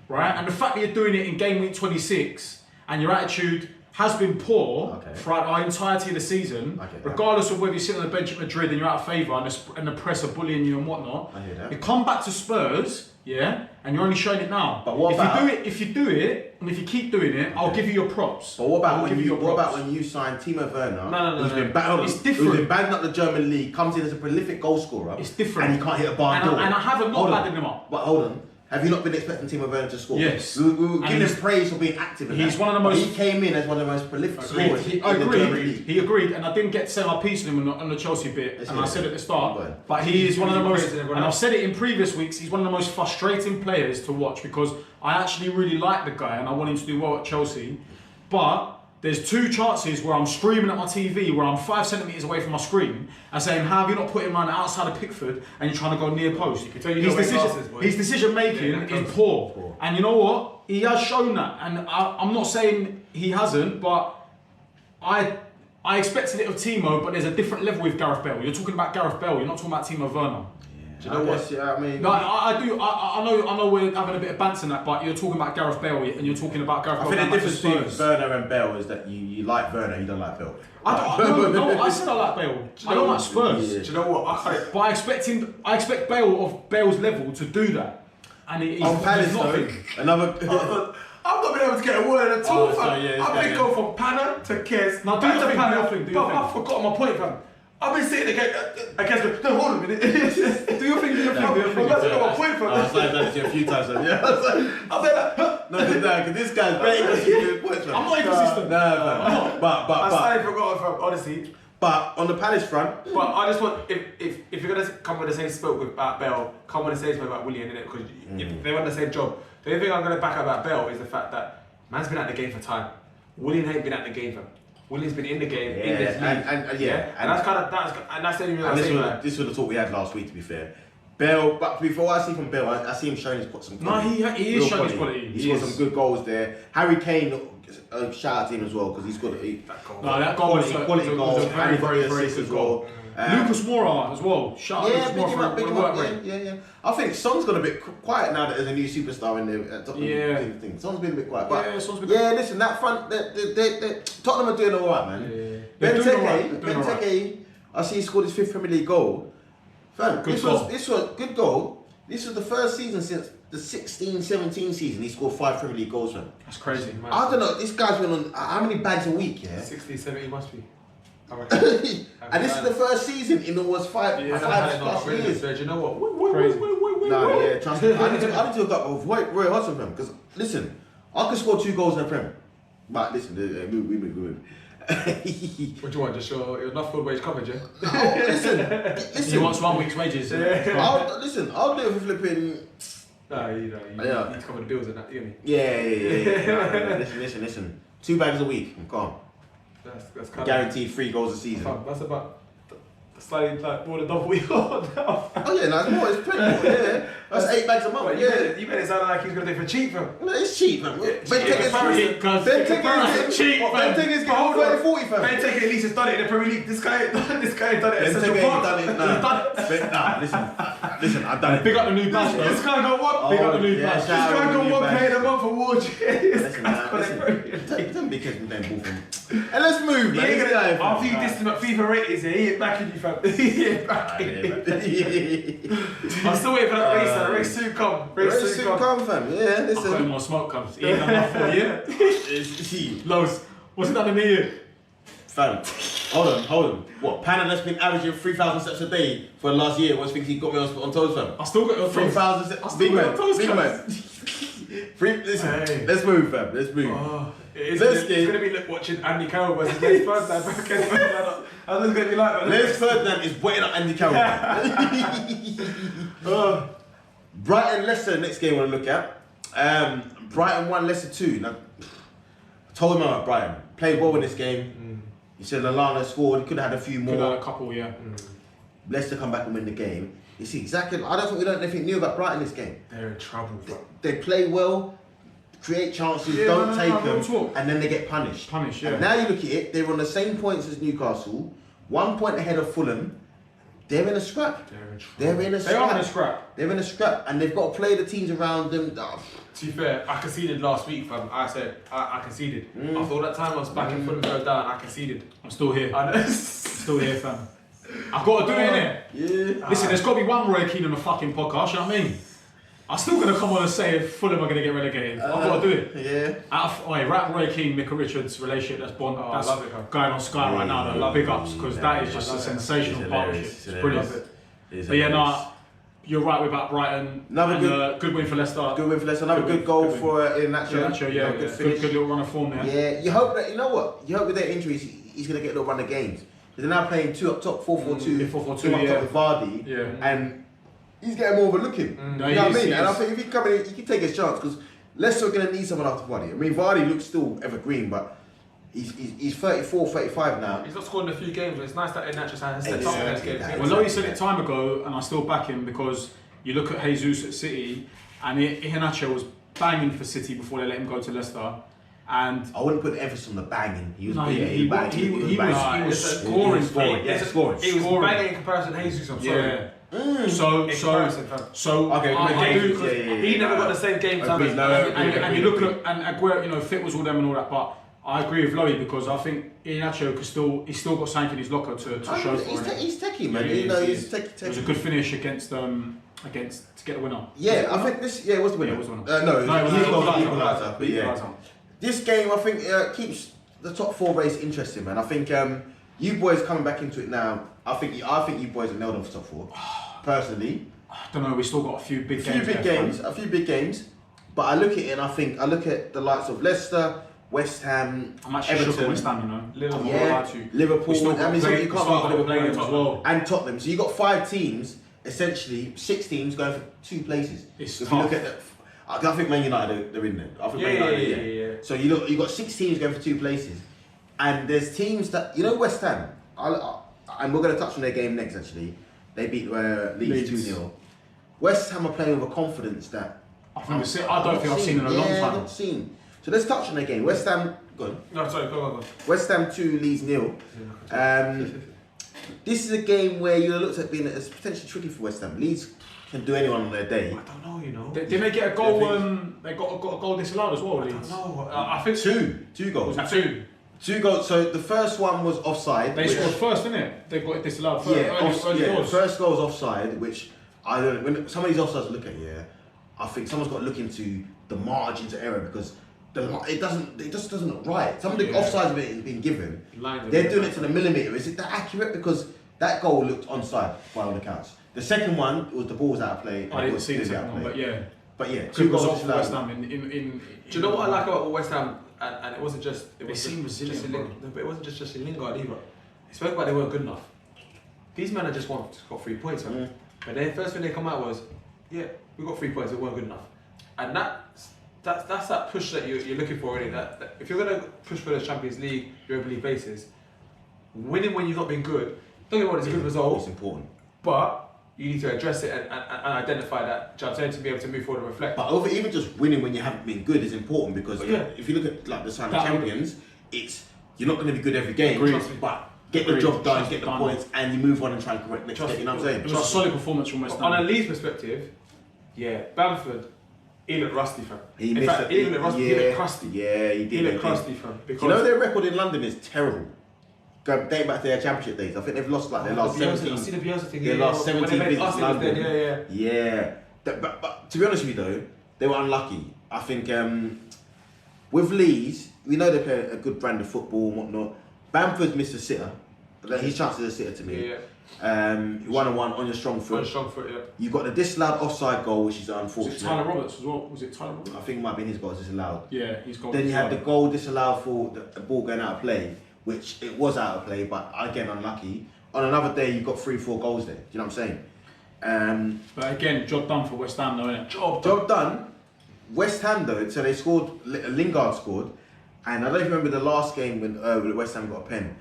Speaker 3: right? And the fact that you're doing it in game week 26 and your attitude has been poor throughout the entirety of the season, regardless of whether you sit on the bench at Madrid and you're out of favour and the press are bullying you and whatnot. You come back to Spurs, and you're only showing it now. But if you do it, and if you keep doing it, I'll give you your props.
Speaker 1: But what about when you sign Timo Werner? Who's been bagging up the German league, comes in as a prolific goal scorer.
Speaker 3: It's different,
Speaker 1: and he can't hit a bar door.
Speaker 3: And I haven't not bagging him up.
Speaker 1: But hold on. Have you not been expecting Timo Werner to score?
Speaker 3: Yes.
Speaker 1: We give him praise for being active.
Speaker 3: He's one of the most.
Speaker 1: He came in as one of the most prolific scorers.
Speaker 3: He agreed, and I didn't get to say my piece on him on the Chelsea bit, and I said at the start. But he is one of the most, and I've said it in previous weeks. He's one of the most frustrating players to watch because I actually really like the guy, and I want him to do well at Chelsea. But there's 2 chances where I'm screaming at my TV, where I'm 5 centimetres away from my screen, and saying, "How have you not put him man outside of Pickford and you're trying to go near post?" His decision making is poor. And you know what? He has shown that. And I'm not saying he hasn't, but I expected it of Timo, but there's a different level with Gareth Bale. You're talking about Gareth Bale, you're not talking about Timo Werner.
Speaker 1: Do you know what? I mean,
Speaker 3: no, I do. I know we're having a bit of banter in that, but you're talking about Gareth Bale and you're talking about Gareth Bale.
Speaker 1: I think the difference between Werner and Bale is that you like Werner, you don't like Bale.
Speaker 3: I said I like Bale. I don't like Spurs.
Speaker 1: Yeah.
Speaker 2: Do you know what?
Speaker 3: But I expect Bale of Bale's level to do that. And he's not.
Speaker 1: Another.
Speaker 2: I've not been able to get a word at all, fam. I've been going from Pana to Kes.
Speaker 3: Now do your thing.
Speaker 2: But I've forgotten my point, fam. I've been sitting against no, hold on a minute. Do your thing. I'm about to get my point, fam.
Speaker 1: I've said that to you a few times, yeah.
Speaker 2: I've said that.
Speaker 1: No, because this guy's very inconsistent points, fam.
Speaker 3: I'm not inconsistent.
Speaker 1: No. But
Speaker 2: I slightly forgot, fam, honestly.
Speaker 1: But on the Palace front,
Speaker 2: but I just want if you're gonna come with the same spoke with Bale, come with the same spoke about William, innit? Because if they want the same job, the only thing I'm gonna back up about Bale is the fact that man's been at the game for time. William ain't been at the game for. William's been in the game, in this league, and that's kind of that's the only reason I'm saying that.
Speaker 1: This was the talk we had last week, to be fair. Bale, but before I see from Bale, I see him showing some quality.
Speaker 3: No, he is showing his quality.
Speaker 1: He's got some good goals there. Harry Kane, shout out to him as well because he's got
Speaker 3: that goal was
Speaker 1: quality goal, and very good goal.
Speaker 3: Lucas Moura as well. Shout out Lucas Moura for the work rate.
Speaker 1: Yeah. I think Son's got a bit quiet now that there's a new superstar in there. Tottenham. Son's been a bit quiet. But listen, that front, Tottenham are doing all right, man. Benteke, I see he scored his 5th Premier League goal. Fam, this was good goal. This was the first season since the 16-17 season, he scored 5 Premier League goals, man.
Speaker 3: That's crazy.
Speaker 1: I don't know. This guy's been on how many bags a week? Yeah.
Speaker 2: 60, 70 must be.
Speaker 1: And this is the first season in almost 5 plus years.
Speaker 2: Do you know what?
Speaker 1: Nah, yeah, trust me. I need to look up Roy Hodgson, man. Because listen, I could score 2 goals in a Prem. But listen, we move.
Speaker 2: What do you want? Just your enough full wage coverage, yeah?
Speaker 1: Oh, listen.
Speaker 3: He wants 1 week's wages.
Speaker 1: I'll do it for flipping.
Speaker 2: Nah, you need to cover the bills and that, you know.
Speaker 1: Yeah. Listen. 2 bags a week. I'm calm.
Speaker 2: That's kind
Speaker 1: Guaranteed 3 goals a season.
Speaker 2: That's about slightly like more than double what you got now.
Speaker 1: Oh yeah, no, it's more. It's pretty more. Yeah, that's 8 bags a month.
Speaker 2: Well,
Speaker 1: Yeah,
Speaker 2: you made it sound like he's gonna do it for cheap, fam.
Speaker 1: no, it's cheap, man. Ben Teke's
Speaker 3: cheap,
Speaker 1: Ben Teke's got hold 40, fam.
Speaker 2: Ben Teke at least has done it in the Premier League. This guy done it.
Speaker 1: Ben Teke ain't done it. Nah, listen, I've done it.
Speaker 3: Big up the new badge, though.
Speaker 2: This guy got what?
Speaker 3: Big up the new badge.
Speaker 2: This guy got 1 player a month for war.
Speaker 1: Listen, take them Big Kes and then ball from. And let's move, man.
Speaker 2: After you dissed him at FIFA ratings, he ain't backing you, fam. He ain't backing you. I'm still waiting for that race. That race soon come.
Speaker 1: Race soon come, fam. Yeah,
Speaker 3: I've got
Speaker 1: listen.
Speaker 3: more smoke comes. He ain't done enough for a year. Lows. What's it done in a year?
Speaker 1: Fam, hold on. What? Pana that's been averaging 3,000 steps a day for the last year. What thinks he got me on toes, fam?
Speaker 3: I still got your
Speaker 1: 3,000 steps. Big man. Listen, let's move, fam. Let's move.
Speaker 2: It's gonna be like watching Andy Carroll versus Les Ferdinand. How's this gonna be like?
Speaker 1: Les Ferdinand is waiting up Andy Carroll. Brighton Leicester next game I want to look at. Brighton 1, Leicester 2. Now, I told him about Brighton. Played well in this game. He said Lallana scored. He could have had a few more.
Speaker 3: Could have had a couple, yeah.
Speaker 1: Leicester come back and win the game. You see exactly. I don't think we learned anything new about Brighton this game.
Speaker 2: They're in trouble.
Speaker 1: They play well, create chances, don't take them, and then they get punished.
Speaker 3: Yeah.
Speaker 1: And now you look at it, they're on the same points as Newcastle, 1 point ahead of Fulham. They're in a scrap.
Speaker 3: They are in a scrap.
Speaker 1: They're in a scrap, and they've got to play the teams around them.
Speaker 2: To be fair, I conceded last week, fam. I said I conceded. After all that time I was back in Fulham goes down, I conceded.
Speaker 3: I'm still here. Still here, fam. I've got to do it, innit?
Speaker 1: Yeah.
Speaker 3: Listen, there's got to be one Roy Keane on the fucking podcast, you know what I mean? I'm still going to come on and say if Fulham are going to get relegated. I've got to do it.
Speaker 1: Yeah.
Speaker 3: Rap Roy Keane, Micah Richards relationship that's going on Sky right now.
Speaker 1: Yeah.
Speaker 3: Big ups, because that is just a sensational partnership. It's brilliant. But yeah, you're right about Brighton.
Speaker 1: Another
Speaker 3: good win for Leicester.
Speaker 1: Good win for Leicester. Another good goal for Iheanacho.
Speaker 3: Yeah,
Speaker 1: good finish.
Speaker 3: Good little run of form there.
Speaker 1: Yeah, you hope that, you know what? You hope with their injuries, he's going to get a little run of games. They're now playing 2 up top, 4-4-2. 2 up top with Vardy.
Speaker 3: Yeah.
Speaker 1: And he's getting more of a look in. You know what I mean? And I think if he come in, he can take his chance because Leicester are going to need someone after Vardy. I mean, Vardy looks still evergreen, but he's 34, 35 now.
Speaker 2: He's not scored in a few games, but it's nice that Iheanacho has stepped up in those games.
Speaker 3: Well, Lowey said it time ago, and I still back him because you look at Jesus at City, and Iheanacho was banging for City before they let him go to Leicester. And
Speaker 1: I wouldn't put the emphasis on the banging. He was
Speaker 3: scoring. He was scoring.
Speaker 2: He was banging in comparison to Jesus. I'm sorry.
Speaker 3: Yeah.
Speaker 2: He never got the same game time.
Speaker 3: And you look at Aguero, fit was all them and all that, but I agree with Lowey because I think Iheanacho he's still got something in his locker to show for it.
Speaker 1: He's techie, man. He's techie.
Speaker 3: It was a good finish against to get the winner.
Speaker 1: Yeah, I think this. Yeah, it was the winner.
Speaker 3: Yeah, it was the winner.
Speaker 1: It was the equaliser. But yeah,
Speaker 3: Equaliser.
Speaker 1: this game I think keeps the top 4 race interesting, man. I think you boys coming back into it now. I think you boys are nailed on for top 4. Personally,
Speaker 3: I don't know. We still got a few big games.
Speaker 1: A few big games. But I look at it and I look at the likes of Leicester, West Ham,
Speaker 3: I'm actually
Speaker 1: Everton,
Speaker 3: shook at West Ham,
Speaker 2: Liverpool,
Speaker 1: Liverpool.
Speaker 3: You can't
Speaker 1: Liverpool
Speaker 3: as well.
Speaker 1: And Tottenham. So you got 5 teams, essentially 6 teams going for 2 places.
Speaker 3: It's
Speaker 1: if
Speaker 3: tough.
Speaker 1: you look at I think Man United they're in there. I think Man United, So you got 6 teams going for 2 places, and there's teams that West Ham. And we're going to touch on their game next. Actually, they beat Leeds 2-0. West Ham are playing with a confidence that
Speaker 3: I don't think I've seen in a long time.
Speaker 1: Not seen. So let's touch on their game. West Ham. Go on.
Speaker 2: No, sorry, go on.
Speaker 1: West Ham 2, Leeds 0. This is a game where you looked at being as potentially tricky for West Ham. Leeds can do anyone on their day.
Speaker 2: I don't know,
Speaker 3: Did they get a goal? They got a goal disallowed as well. Leeds.
Speaker 2: No, I think
Speaker 1: 2 goals.
Speaker 2: 2
Speaker 1: goals. So the first one was offside.
Speaker 3: They scored first, didn't it? They got it disallowed first.
Speaker 1: The first goal was offside, which I don't. When some of these offsides I look at, I think someone's got to look into the margins of error because it just doesn't look right. Some of the offsides of it has been given. They're doing it to the millimetre. Is it that accurate? Because that goal looked onside by all accounts. The second one was the ball was out of play.
Speaker 3: I didn't see the second one, but yeah.
Speaker 1: But yeah,
Speaker 3: two goals for West Ham in.
Speaker 2: Do you know what I like about West Ham? And it wasn't just.
Speaker 3: They seem resilient,
Speaker 2: but it wasn't just in Lingard either. He spoke about they weren't good enough. These men just got 3 points. But their first thing they come out was, yeah, we got 3 points. It weren't good enough. And that's that push that you're looking for already. That if you're gonna push for the Champions League, Europa League places, winning when you've not been good. Don't get me wrong, it's a good result.
Speaker 1: It's important.
Speaker 2: But you need to address it and identify that, do you know what I'm saying, to be able to move forward and reflect.
Speaker 1: But even just winning when you haven't been good is important because if you look at like the sign of champions, it's you're not going to be good every game, but get the job done, get the points, and you move on and try and correct next step. You know what I'm saying?
Speaker 3: It was a solid performance from West Ham.
Speaker 2: On a Leeds perspective, Bamford, he looked rusty, fam.
Speaker 1: He looked
Speaker 2: crusty.
Speaker 1: Yeah, he did.
Speaker 2: He looked crusty, fam.
Speaker 1: You know their record in London is terrible. Dating back to their championship days, I think they've lost like their last 17.
Speaker 2: I see the Bielsa thing.
Speaker 1: Their last 17 visits to London.
Speaker 2: Yeah.
Speaker 1: But to be honest with you though, they were unlucky. I think with Leeds, we know they play a good brand of football and whatnot. Bamford missed a sitter. His chance is a sitter to me.
Speaker 2: Yeah.
Speaker 1: 1-1 on your strong foot. You got the disallowed offside goal, which is unfortunate.
Speaker 3: Was it Tyler Roberts as well? Was it Tyler Roberts?
Speaker 1: I think it might have been his goal disallowed.
Speaker 3: Yeah, his goal.
Speaker 1: Then you had the goal disallowed for the ball going out of play, which it was out of play, but again unlucky. On another day, you got 3-4 goals there. Do you know what I'm saying?
Speaker 3: But again, job done for West Ham, though, innit?
Speaker 1: Job done. West Ham though, so they scored. Lingard scored, and I don't remember the last game when West Ham got a pen.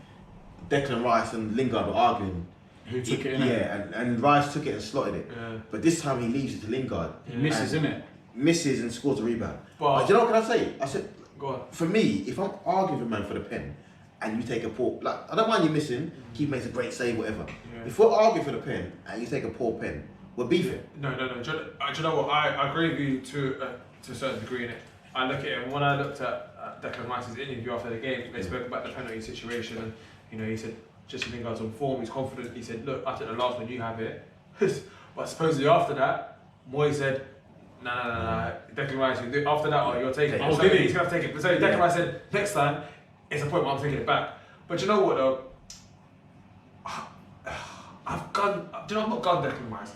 Speaker 1: Declan Rice and Lingard were arguing.
Speaker 3: Who took it in?
Speaker 1: Yeah, and Rice took it and slotted it.
Speaker 2: Yeah.
Speaker 1: But this time he leaves it to Lingard.
Speaker 3: He misses, innit?
Speaker 1: Misses and scores a rebound.
Speaker 2: But
Speaker 1: do you know what can I say? I said,
Speaker 2: go on.
Speaker 1: For me, if I'm arguing with a man for the pen, and you take a poor, like I don't mind you missing, keep makes a great save, whatever.
Speaker 2: Yeah.
Speaker 1: If we're arguing for the pen and you take a poor pen, we're beefing.
Speaker 2: No. Do you know what? I agree with you to a certain degree in it. I look at it, and when I looked at Declan Rice's interview after the game, they spoke about the penalty situation, and he said Jesse Lingard's on form, he's confident. He said, look, I took the last one, you have it. But supposedly after that, Moy said, nah, Declan Rice, after that, you're taking it. So he's gonna have to take it. So Declan Rice said, next time, it's a point where I'm taking it back. But you know what though? I'm not gone Declan Rice.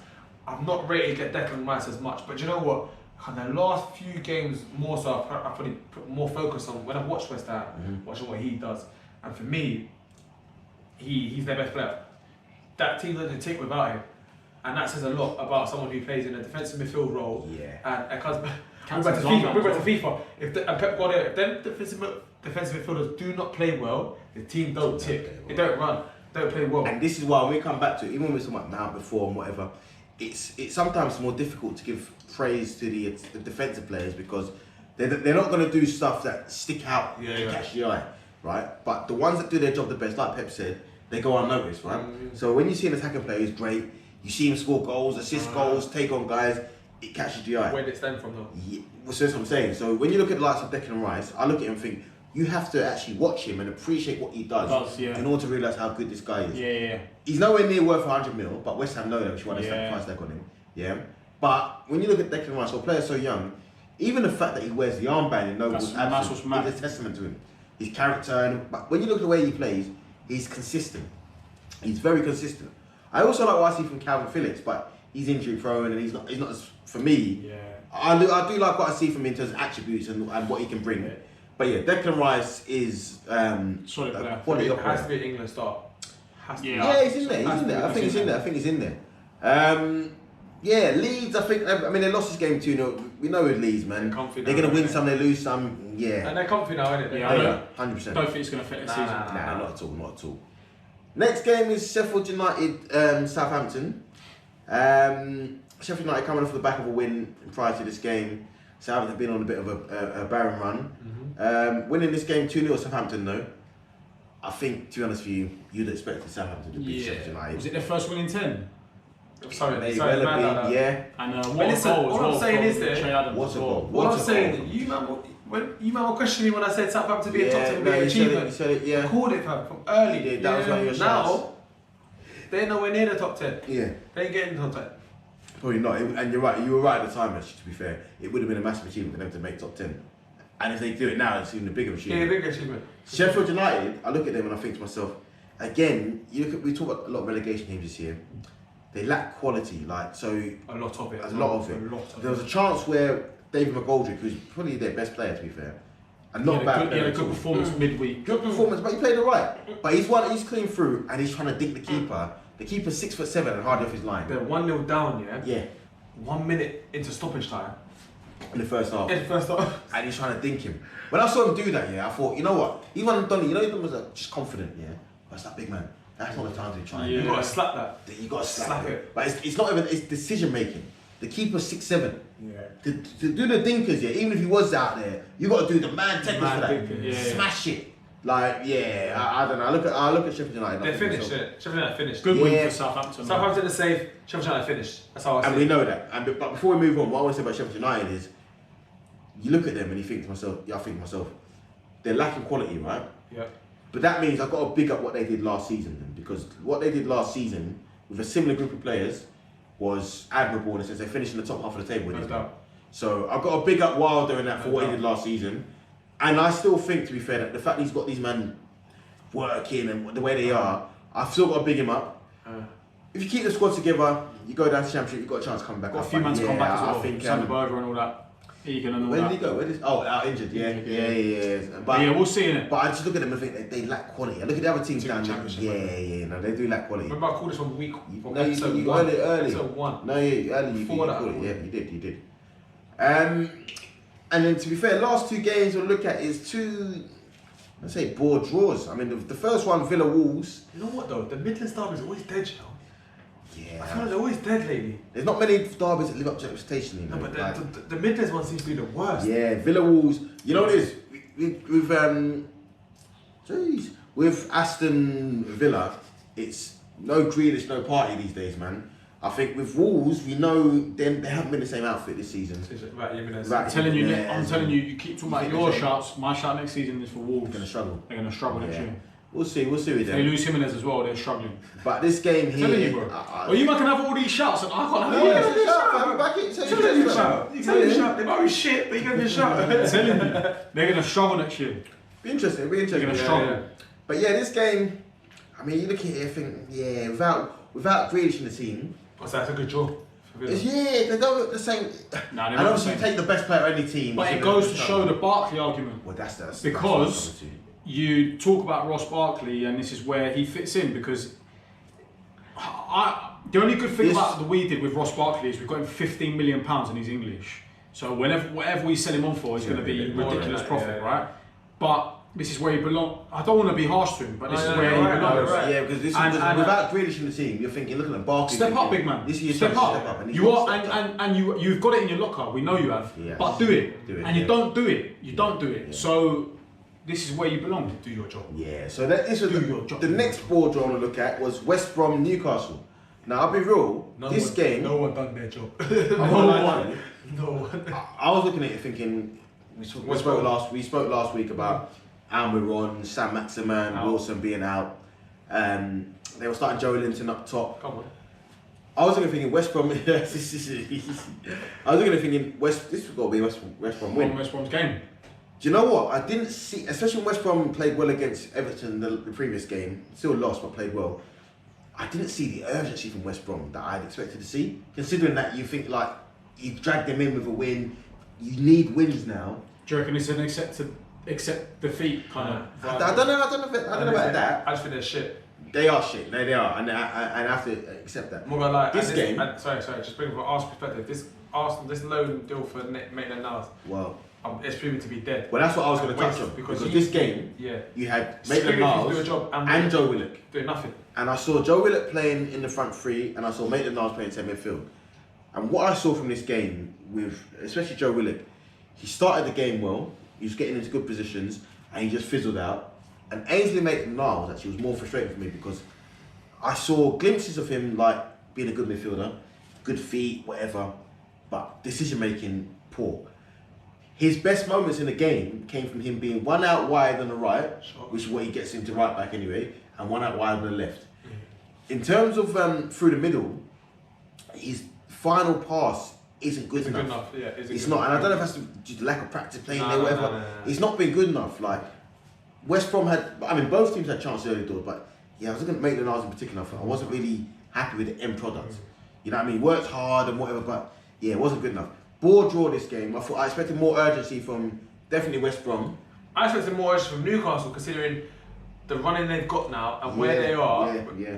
Speaker 2: I've not rated Declan Rice as much, but you know what? The last few games more so, I've probably put more focus on when I've watched West Ham, watching what he does. And for me, he's their best player. That team doesn't tick without him. And that says a lot about someone who plays in a defensive midfield role.
Speaker 1: Yeah.
Speaker 2: And we're back to FIFA. If Pep Guardiola, if them defensive midfielders do not play well, the team don't tick. They don't run. They don't play well.
Speaker 1: And this is why when we come back to it, even when we're talking about Mount before and whatever, it's sometimes more difficult to give praise to the defensive players because they're not going to do stuff that stick out and catch the eye, right? But the ones that do their job the best, like Pep said, they go unnoticed, right? So when you see an attacking player who's great, you see him score goals, assist goals, take on guys, it catches the eye.
Speaker 2: Where did it stem from though?
Speaker 1: Yeah, so that's what I'm saying. So when you look at the likes of Declan Rice, I look at him and think, you have to actually watch him and appreciate what he does in order to realise how good this guy is.
Speaker 3: Yeah.
Speaker 1: He's nowhere near worth 100 mil, but West Ham know that, which is why they sacrifice that on him. Yeah. But when you look at Declan Rice, or a player so young, even the fact that he wears the armband in Noble's absence is a testament to him. His character, but when you look at the way he plays, he's consistent. He's very consistent. I also like what I see from Calvin Phillips, but he's injury prone and he's not as, for me.
Speaker 3: Yeah.
Speaker 1: I do like what I see from him in terms of attributes and what he can bring. Yeah. But yeah, Declan Rice is
Speaker 3: solid player.
Speaker 2: It has to be an England start.
Speaker 1: Yeah, he's in there. I think he's in there. Yeah, Leeds, I mean, they lost this game 2-0. We know with Leeds, man. They're going to win some, they lose some. Yeah.
Speaker 2: And they're comfy now, isn't it?
Speaker 1: Yeah, 100%.
Speaker 3: Don't think it's going to affect the season.
Speaker 1: Nah, not at all. Next game is Sheffield United, Southampton. Sheffield United coming off the back of a win prior to this game. Southampton have been on a bit of a barren run. Winning this game 2-0 Southampton though. I think, to be honest with you, you'd expect Southampton to beat Sheffield United.
Speaker 3: Was it their first win in 10?
Speaker 2: Sorry,
Speaker 1: yeah.
Speaker 3: And
Speaker 2: what I'm saying is there.
Speaker 1: What's a goal?
Speaker 2: What I'm saying, you man were questioning me when I said Southampton to be a top 10 achievement.
Speaker 1: You said it,
Speaker 2: I called it from early.
Speaker 1: Yeah, that was one of your shots.
Speaker 2: Now, they're nowhere near the top 10.
Speaker 1: Yeah.
Speaker 2: They ain't getting the top 10.
Speaker 1: Probably not. And you're right. You were right at the time. Actually, to be fair, it would have been a massive achievement for them to make top 10. And if they do it now, it's even a bigger achievement.
Speaker 2: Yeah, bigger achievement.
Speaker 1: Sheffield United, I look at them and I think to myself, again, we talk about a lot of relegation games this year. They lack quality, like so.
Speaker 2: A lot of it.
Speaker 1: There was a chance where David McGoldrick, who's probably their best player to be fair, and not bad.
Speaker 3: He had a good performance midweek.
Speaker 1: Good performance, but he played alright. But he's clean through and he's trying to dink the keeper. The keeper's 6'7" and hardly off his line.
Speaker 2: They're 1-0 down, yeah.
Speaker 1: Yeah.
Speaker 2: 1 minute into stoppage time.
Speaker 1: In the first half.
Speaker 2: And
Speaker 1: he's trying to dink him. When I saw him do that, yeah, I thought, you know what? He wasn't done it. You know, he was just confident, yeah. But it's that big man. That's not the time to try.
Speaker 2: You gotta slap that.
Speaker 1: You gotta slap it. But it's not even. It's decision making. The keeper's 6'7". Yeah. To do the dinkers, yeah. Even if he was out there, you gotta do the man technique for that.
Speaker 3: Yeah.
Speaker 1: Smash it. Like I don't know. I look at Sheffield United.
Speaker 2: They finished it. Sheffield United finished.
Speaker 3: Good win for Southampton.
Speaker 2: Southampton is safe. Sheffield United finished. That's how I see it.
Speaker 1: And we know that. But before we move on, what I want to say about Sheffield United is, you look at them and you think to myself, they're lacking quality, right?
Speaker 2: Yeah.
Speaker 1: But that means I've got to big up what they did last season then, because what they did last season with a similar group of players was admirable in the sense they finished in the top half of the table.
Speaker 2: No doubt.
Speaker 1: So I've got to big up Wilder and that for what he did last season. And I still think, to be fair, that the fact that he's got these men working and the way they are, I've still got to big him up. If you keep the squad together, you go down to Championship, you've got a chance to come back.
Speaker 3: Got a few men to come back as well.
Speaker 1: I think,
Speaker 3: Sander Berger and all that. Egan and all
Speaker 1: where
Speaker 3: that.
Speaker 1: did he go? Out injured. Yeah.
Speaker 3: But yeah, we'll see in it.
Speaker 1: But I just look at them and think they lack quality. I look at the other teams down there. No, they do lack quality.
Speaker 2: Remember I called this one week.
Speaker 1: No, you got it early.
Speaker 2: Episode 1.
Speaker 1: No, early. You called it. Yeah, you did. And then to be fair, last two games we'll look at is two, let's say, bored draws. I mean, the first one, Villa Wolves.
Speaker 2: You know what though? The Midlands derby is always dead, you know.
Speaker 1: Yeah.
Speaker 2: I feel like they're always dead lately.
Speaker 1: There's not many derbies that live up to expectation, you know.
Speaker 2: No, but the Midlands one seems to be the worst.
Speaker 1: Yeah, Villa Wolves. You know what it is? With Aston Villa, it's no Grealish, no party these days, man. I think with Wolves, we know they haven't been the same outfit this season.
Speaker 3: I'm telling you, you keep talking about your shouts. My shout next season is for Wolves.
Speaker 1: They're gonna struggle
Speaker 3: next year.
Speaker 1: We'll see with them.
Speaker 3: They lose Jimenez as well, they're struggling.
Speaker 1: But this game here...
Speaker 3: Telling you, bro. Well, you might can have all these shouts and I can't have
Speaker 2: You tell shout. They might be shit, but you're going to shout.
Speaker 3: I'm telling you, they're going to struggle next year.
Speaker 1: Be interesting. They're going to struggle. But yeah, this game, I mean, you look at it and think, without Grealish in the team...
Speaker 2: That's a good draw.
Speaker 1: They don't look the same.
Speaker 3: And
Speaker 1: obviously you take the best player of any team.
Speaker 3: But it goes to show the Barkley argument.
Speaker 1: Well, that's
Speaker 3: because you talk about Ross Barkley and this is where he fits in, because the only good thing about what we did with Ross Barkley is we've got him £15 million and he's English. So whatever we sell him on for is going to be ridiculous profit, right? But this is where he belongs. I don't want to be harsh to him, but this is where he belongs.
Speaker 1: Yeah, because without Grealish in the team, you're thinking, looking at Barkley.
Speaker 3: Step up, big man.
Speaker 1: This year,
Speaker 3: step up. You've got it in your locker. We know you have.
Speaker 1: Yes.
Speaker 3: But do it. You don't do it. You don't do it.
Speaker 1: Yeah.
Speaker 3: So this is where you belong. Do your job.
Speaker 1: Yeah. So the next board I want to look at was West Brom Newcastle. Now I'll be real.
Speaker 2: No one done their job.
Speaker 1: No one. I was looking at it thinking. We spoke last week about Almiron, Sam Maximan, Wilson being out. They were starting Joe Linton up top.
Speaker 2: Come on.
Speaker 1: I was looking thinking West Brom. I was looking thinking This has got to be West Brom win.
Speaker 3: West Brom's game.
Speaker 1: Do you know what? I didn't see, especially when West Brom played well against Everton the previous game. Still lost, but played well. I didn't see the urgency from West Brom that I'd expected to see. Considering that you think like you dragged them in with a win, you need wins now.
Speaker 3: Do you reckon it's an accept defeat kind of?
Speaker 1: I don't know about that.
Speaker 2: I just think they're shit.
Speaker 1: They are shit. They are, and I have to accept that.
Speaker 2: More about
Speaker 1: this game.
Speaker 2: Sorry. Just bring from Arsenal's perspective. This loan deal for Maitland-Niles.
Speaker 1: Well,
Speaker 2: it's proven to be dead.
Speaker 1: Well, that's what I was going to touch on because this game, you had Maitland-Niles and Joe Willock
Speaker 2: doing nothing.
Speaker 1: And I saw Joe Willock playing in the front three, and I saw Maitland-Niles playing centre midfield. And what I saw from this game, with especially Joe Willock, he started the game well. He was getting into good positions, and he just fizzled out. And Ainsley Maitland-Niles actually was more frustrating for me because I saw glimpses of him like being a good midfielder, good feet, whatever, but decision making poor. His best moments in the game came from him being one out wide on the right, which is what he gets him to right back anyway, and one out wide on the left. In terms of through the middle, his final pass isn't good enough.
Speaker 2: Yeah,
Speaker 1: it's not, and I don't know if that's just lack of practice playing there, whatever.
Speaker 2: No.
Speaker 1: It's not been good enough. Like West Brom both teams had chances early doors, but I was looking at Maitland-Niles in particular. I wasn't really happy with the end product. You know what I mean? Worked hard and whatever, but it wasn't good enough. Ball draw this game. I expected more urgency from definitely West Brom.
Speaker 2: I expected more urgency from Newcastle, considering the running they've got now and where they are.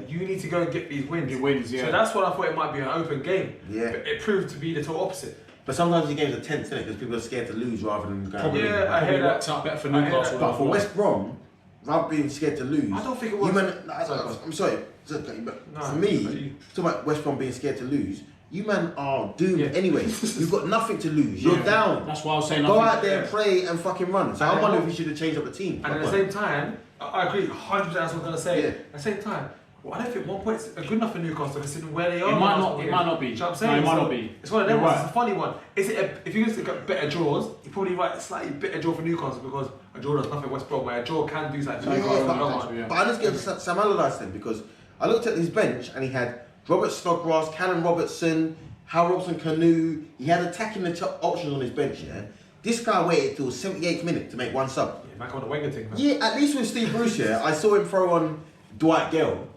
Speaker 2: You need to go and get these wins. So that's what I thought it might be an open game.
Speaker 1: Yeah.
Speaker 2: But it proved to be the total opposite.
Speaker 1: But sometimes the games are tense, isn't it? Because people are scared to lose rather than going.
Speaker 2: I hear that.
Speaker 3: Worked out better for Newcastle.
Speaker 1: But for West Brom, rather than being scared to lose,
Speaker 2: I don't think it was.
Speaker 1: I'm sorry, but for me, talking about West Brom being scared to lose, you man are doomed anyway. You've got nothing to lose. You're down.
Speaker 3: That's why I was saying.
Speaker 1: Go out there and play and fucking run. So I wonder if you should have changed up the team.
Speaker 2: And at the same time, I agree 100%. That's what I'm gonna say.
Speaker 1: Yeah.
Speaker 2: At the same time, I don't think 1 point's good enough for Newcastle considering where they are.
Speaker 3: It might not be.
Speaker 2: You know what I'm saying?
Speaker 3: No, it might not be.
Speaker 2: It's one of them ones. It's a funny one. Is it? If you look at better draws, you probably write a slightly better draw for Newcastle because a draw does nothing West Brom. Where a draw can do something.
Speaker 1: But I just give Sam Allardyce then because I looked at his bench and he had Robert Snodgrass, Callum Robertson, Hal Robson-Kanu. He had attacking the top options on his bench. Yeah, this guy waited till 78th minute to make one sub.
Speaker 2: Yeah, back on the Wenger thing. Man.
Speaker 1: Yeah, at least with Steve Bruce here, I saw him throw on Dwight Gale.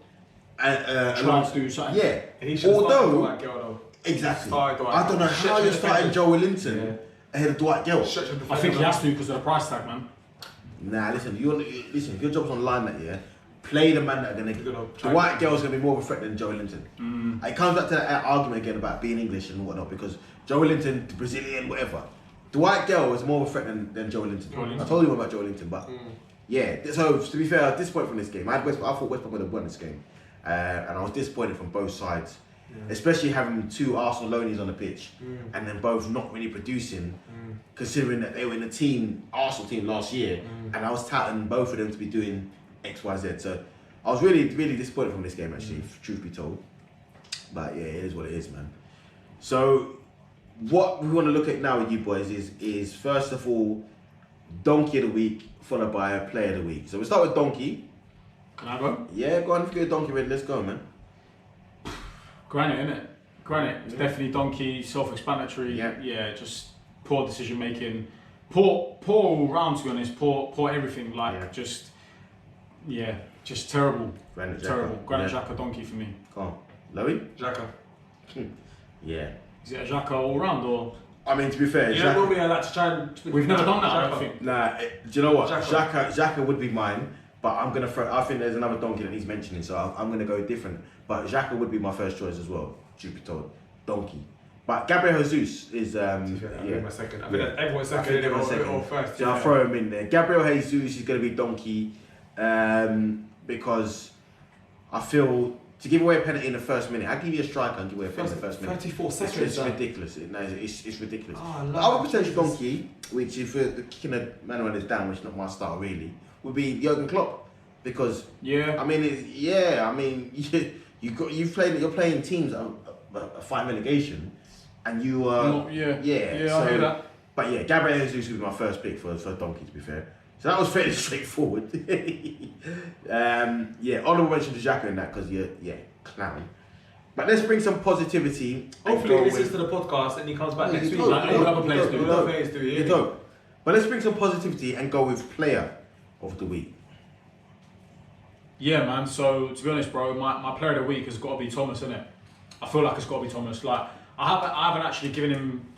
Speaker 3: Trying to do something.
Speaker 1: Yeah,
Speaker 2: And he although
Speaker 1: exactly. I don't know how you're starting Joe Willington ahead of Dwight Gale.
Speaker 3: I think he has to because of the price tag, man.
Speaker 1: Nah, listen. If your job's online that year, play the man that are going to. Dwight Gale's going to be more of a threat than Joe Willington. It comes back to that argument again about being English and whatnot because Joe Willington, the Brazilian, whatever. Dwight Gale is more of a threat than Joe Willington. I told you about Joe Willington, but so to be fair, I was disappointed from this game. I thought West Brom would have won this game. And I was disappointed from both sides, especially having two Arsenal loanies on the pitch and then both not really producing, considering that they were in the Arsenal team last year, and I was touting both of them to be doing X, Y, Z. So I was really, really disappointed from this game actually, if truth be told. But it is what it is, man. So what we want to look at now with you boys is first of all, Donkey of the Week followed by a Player of the Week. So we'll start with Donkey.
Speaker 3: Can I go?
Speaker 1: Yeah, go on. If you're a Donkey ready, let's go, man.
Speaker 3: Granite, innit? Granite. It's definitely Donkey, self-explanatory.
Speaker 1: Yeah.
Speaker 3: Just poor decision making. Poor all round, to be honest. Poor everything. Just terrible.
Speaker 1: Granite
Speaker 3: terrible.
Speaker 1: Xhaka.
Speaker 3: Granite Xhaka Donkey for me.
Speaker 1: Come on. Lowey?
Speaker 2: Xhaka.
Speaker 1: Yeah.
Speaker 3: Is it a Xhaka all round or?
Speaker 1: I mean, to be fair,
Speaker 2: You don't want me like to try and...
Speaker 3: We've never done that, I don't think.
Speaker 1: Nah, do you know what?
Speaker 2: Xhaka.
Speaker 1: Xhaka would be mine, but I'm going to throw... I think there's another Donkey that he's mentioning, so I'm going to go different. But Xhaka would be my first choice as well, truth be told. Donkey. But Gabriel Jesus is...
Speaker 2: my second. I think everyone's second or first.
Speaker 1: So I'll throw him in there. Gabriel Jesus is going to be Donkey because I feel... To give away a penalty in the first minute, I'll give you a striker and give away a penalty in the first minute.
Speaker 2: 34 seconds.
Speaker 1: It's ridiculous. It's ridiculous.
Speaker 2: Oh,
Speaker 1: I would potentially Donkey, which if the kicking a man when it's down, which is not my style really, would be Jurgen Klopp because you're playing teams that are fighting relegation, and you
Speaker 3: I hear that.
Speaker 1: But yeah, Gabriel Jesus would be my first pick for Donkey, to be fair. So that was fairly straightforward. Honourable mention to Xhaka in that because clown. But let's bring some positivity.
Speaker 2: Hopefully he listens to the podcast and he comes back next week. Like all other players do.
Speaker 1: But let's bring some positivity and go with Player of the Week.
Speaker 3: Yeah, man. So to be honest, bro, my Player of the Week has got to be Thomas, innit? I feel like it's got to be Thomas. Like I haven't actually given him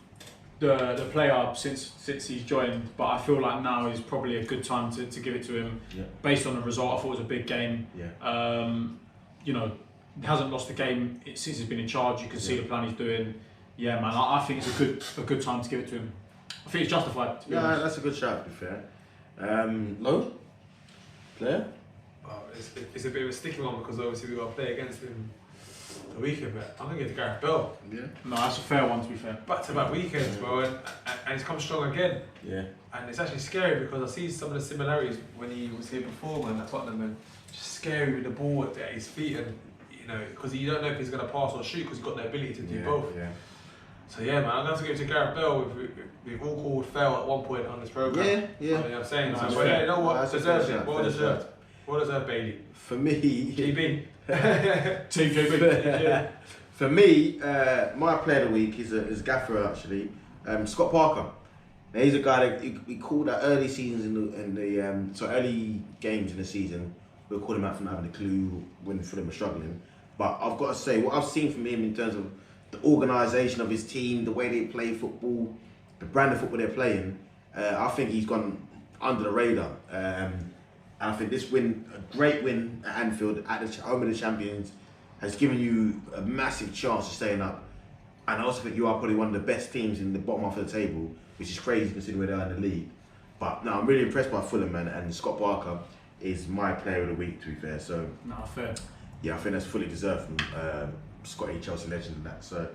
Speaker 3: the player since he's joined, but I feel like now is probably a good time to give it to him. Based on the result, I thought it was a big game. He hasn't lost a game since he's been in charge. You can see the plan he's doing. Yeah, man, I think it's a good time to give it to him. I think it's justified. To be honest.
Speaker 1: That's a good shout, to be fair. Low? Player?
Speaker 2: It's a bit of a sticky one because obviously we've got to play against him the weekend, but I'm going to give it to Gareth Bale.
Speaker 1: Yeah.
Speaker 3: No, that's a fair one, to be fair.
Speaker 2: Back-to-back weekends, bro, and he's come strong again.
Speaker 1: Yeah.
Speaker 2: And it's actually scary because I see some of the similarities when he was here before, man, at Tottenham, and just scary with the ball at his feet, and because you don't know if he's going to pass or shoot because he's got the ability to do both.
Speaker 1: Yeah.
Speaker 2: So yeah, man, I'm going to have to give it to Gareth Bale. We've all called fail at one point on this programme.
Speaker 1: Yeah.
Speaker 2: You know what I'm saying?
Speaker 3: No,
Speaker 2: so you know what? Deserves it. Well deserved.
Speaker 1: Well
Speaker 2: deserved, Bailey.
Speaker 1: For me...
Speaker 2: GB.
Speaker 3: Team GB.
Speaker 1: For me, my player of the week is Gaffer actually, Scott Parker. Now, he's a guy that we called out early seasons early games in the season. We'll call him out from having a clue when Fulham were struggling. But I've got to say, what I've seen from him in terms of the organisation of his team, the way they play football, the brand of football they're playing, I think he's gone under the radar. And I think this win, a great win at Anfield, at the home of the champions, has given you a massive chance of staying up. And I also think you are probably one of the best teams in the bottom half of the table, which is crazy considering where they are in the league. But no, I'm really impressed by Fulham, man, and Scott Parker is my player of the week, to be fair. So
Speaker 3: No, fair.
Speaker 1: yeah, I think that's fully deserved from Scotty, Chelsea legend and that. So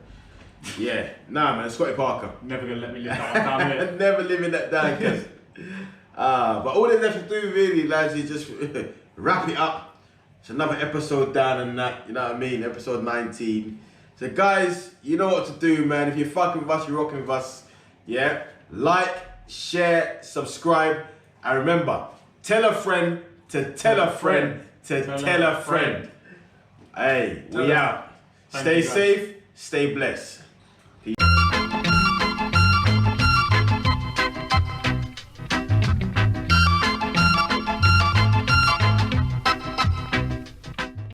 Speaker 1: yeah, nah, man, Scotty Parker.
Speaker 3: Never gonna let me live that one down here.
Speaker 1: Never living that down, Kes. But all they left to do really, lads, is just wrap it up. It's another episode down and that, you know what I mean? Episode 19. So guys, you know what to do, man. If you're fucking with us, you're rocking with us. Yeah? Like, share, subscribe, and remember, tell a friend to tell a friend to tell a friend. Hey, we out. Stay safe, stay blessed.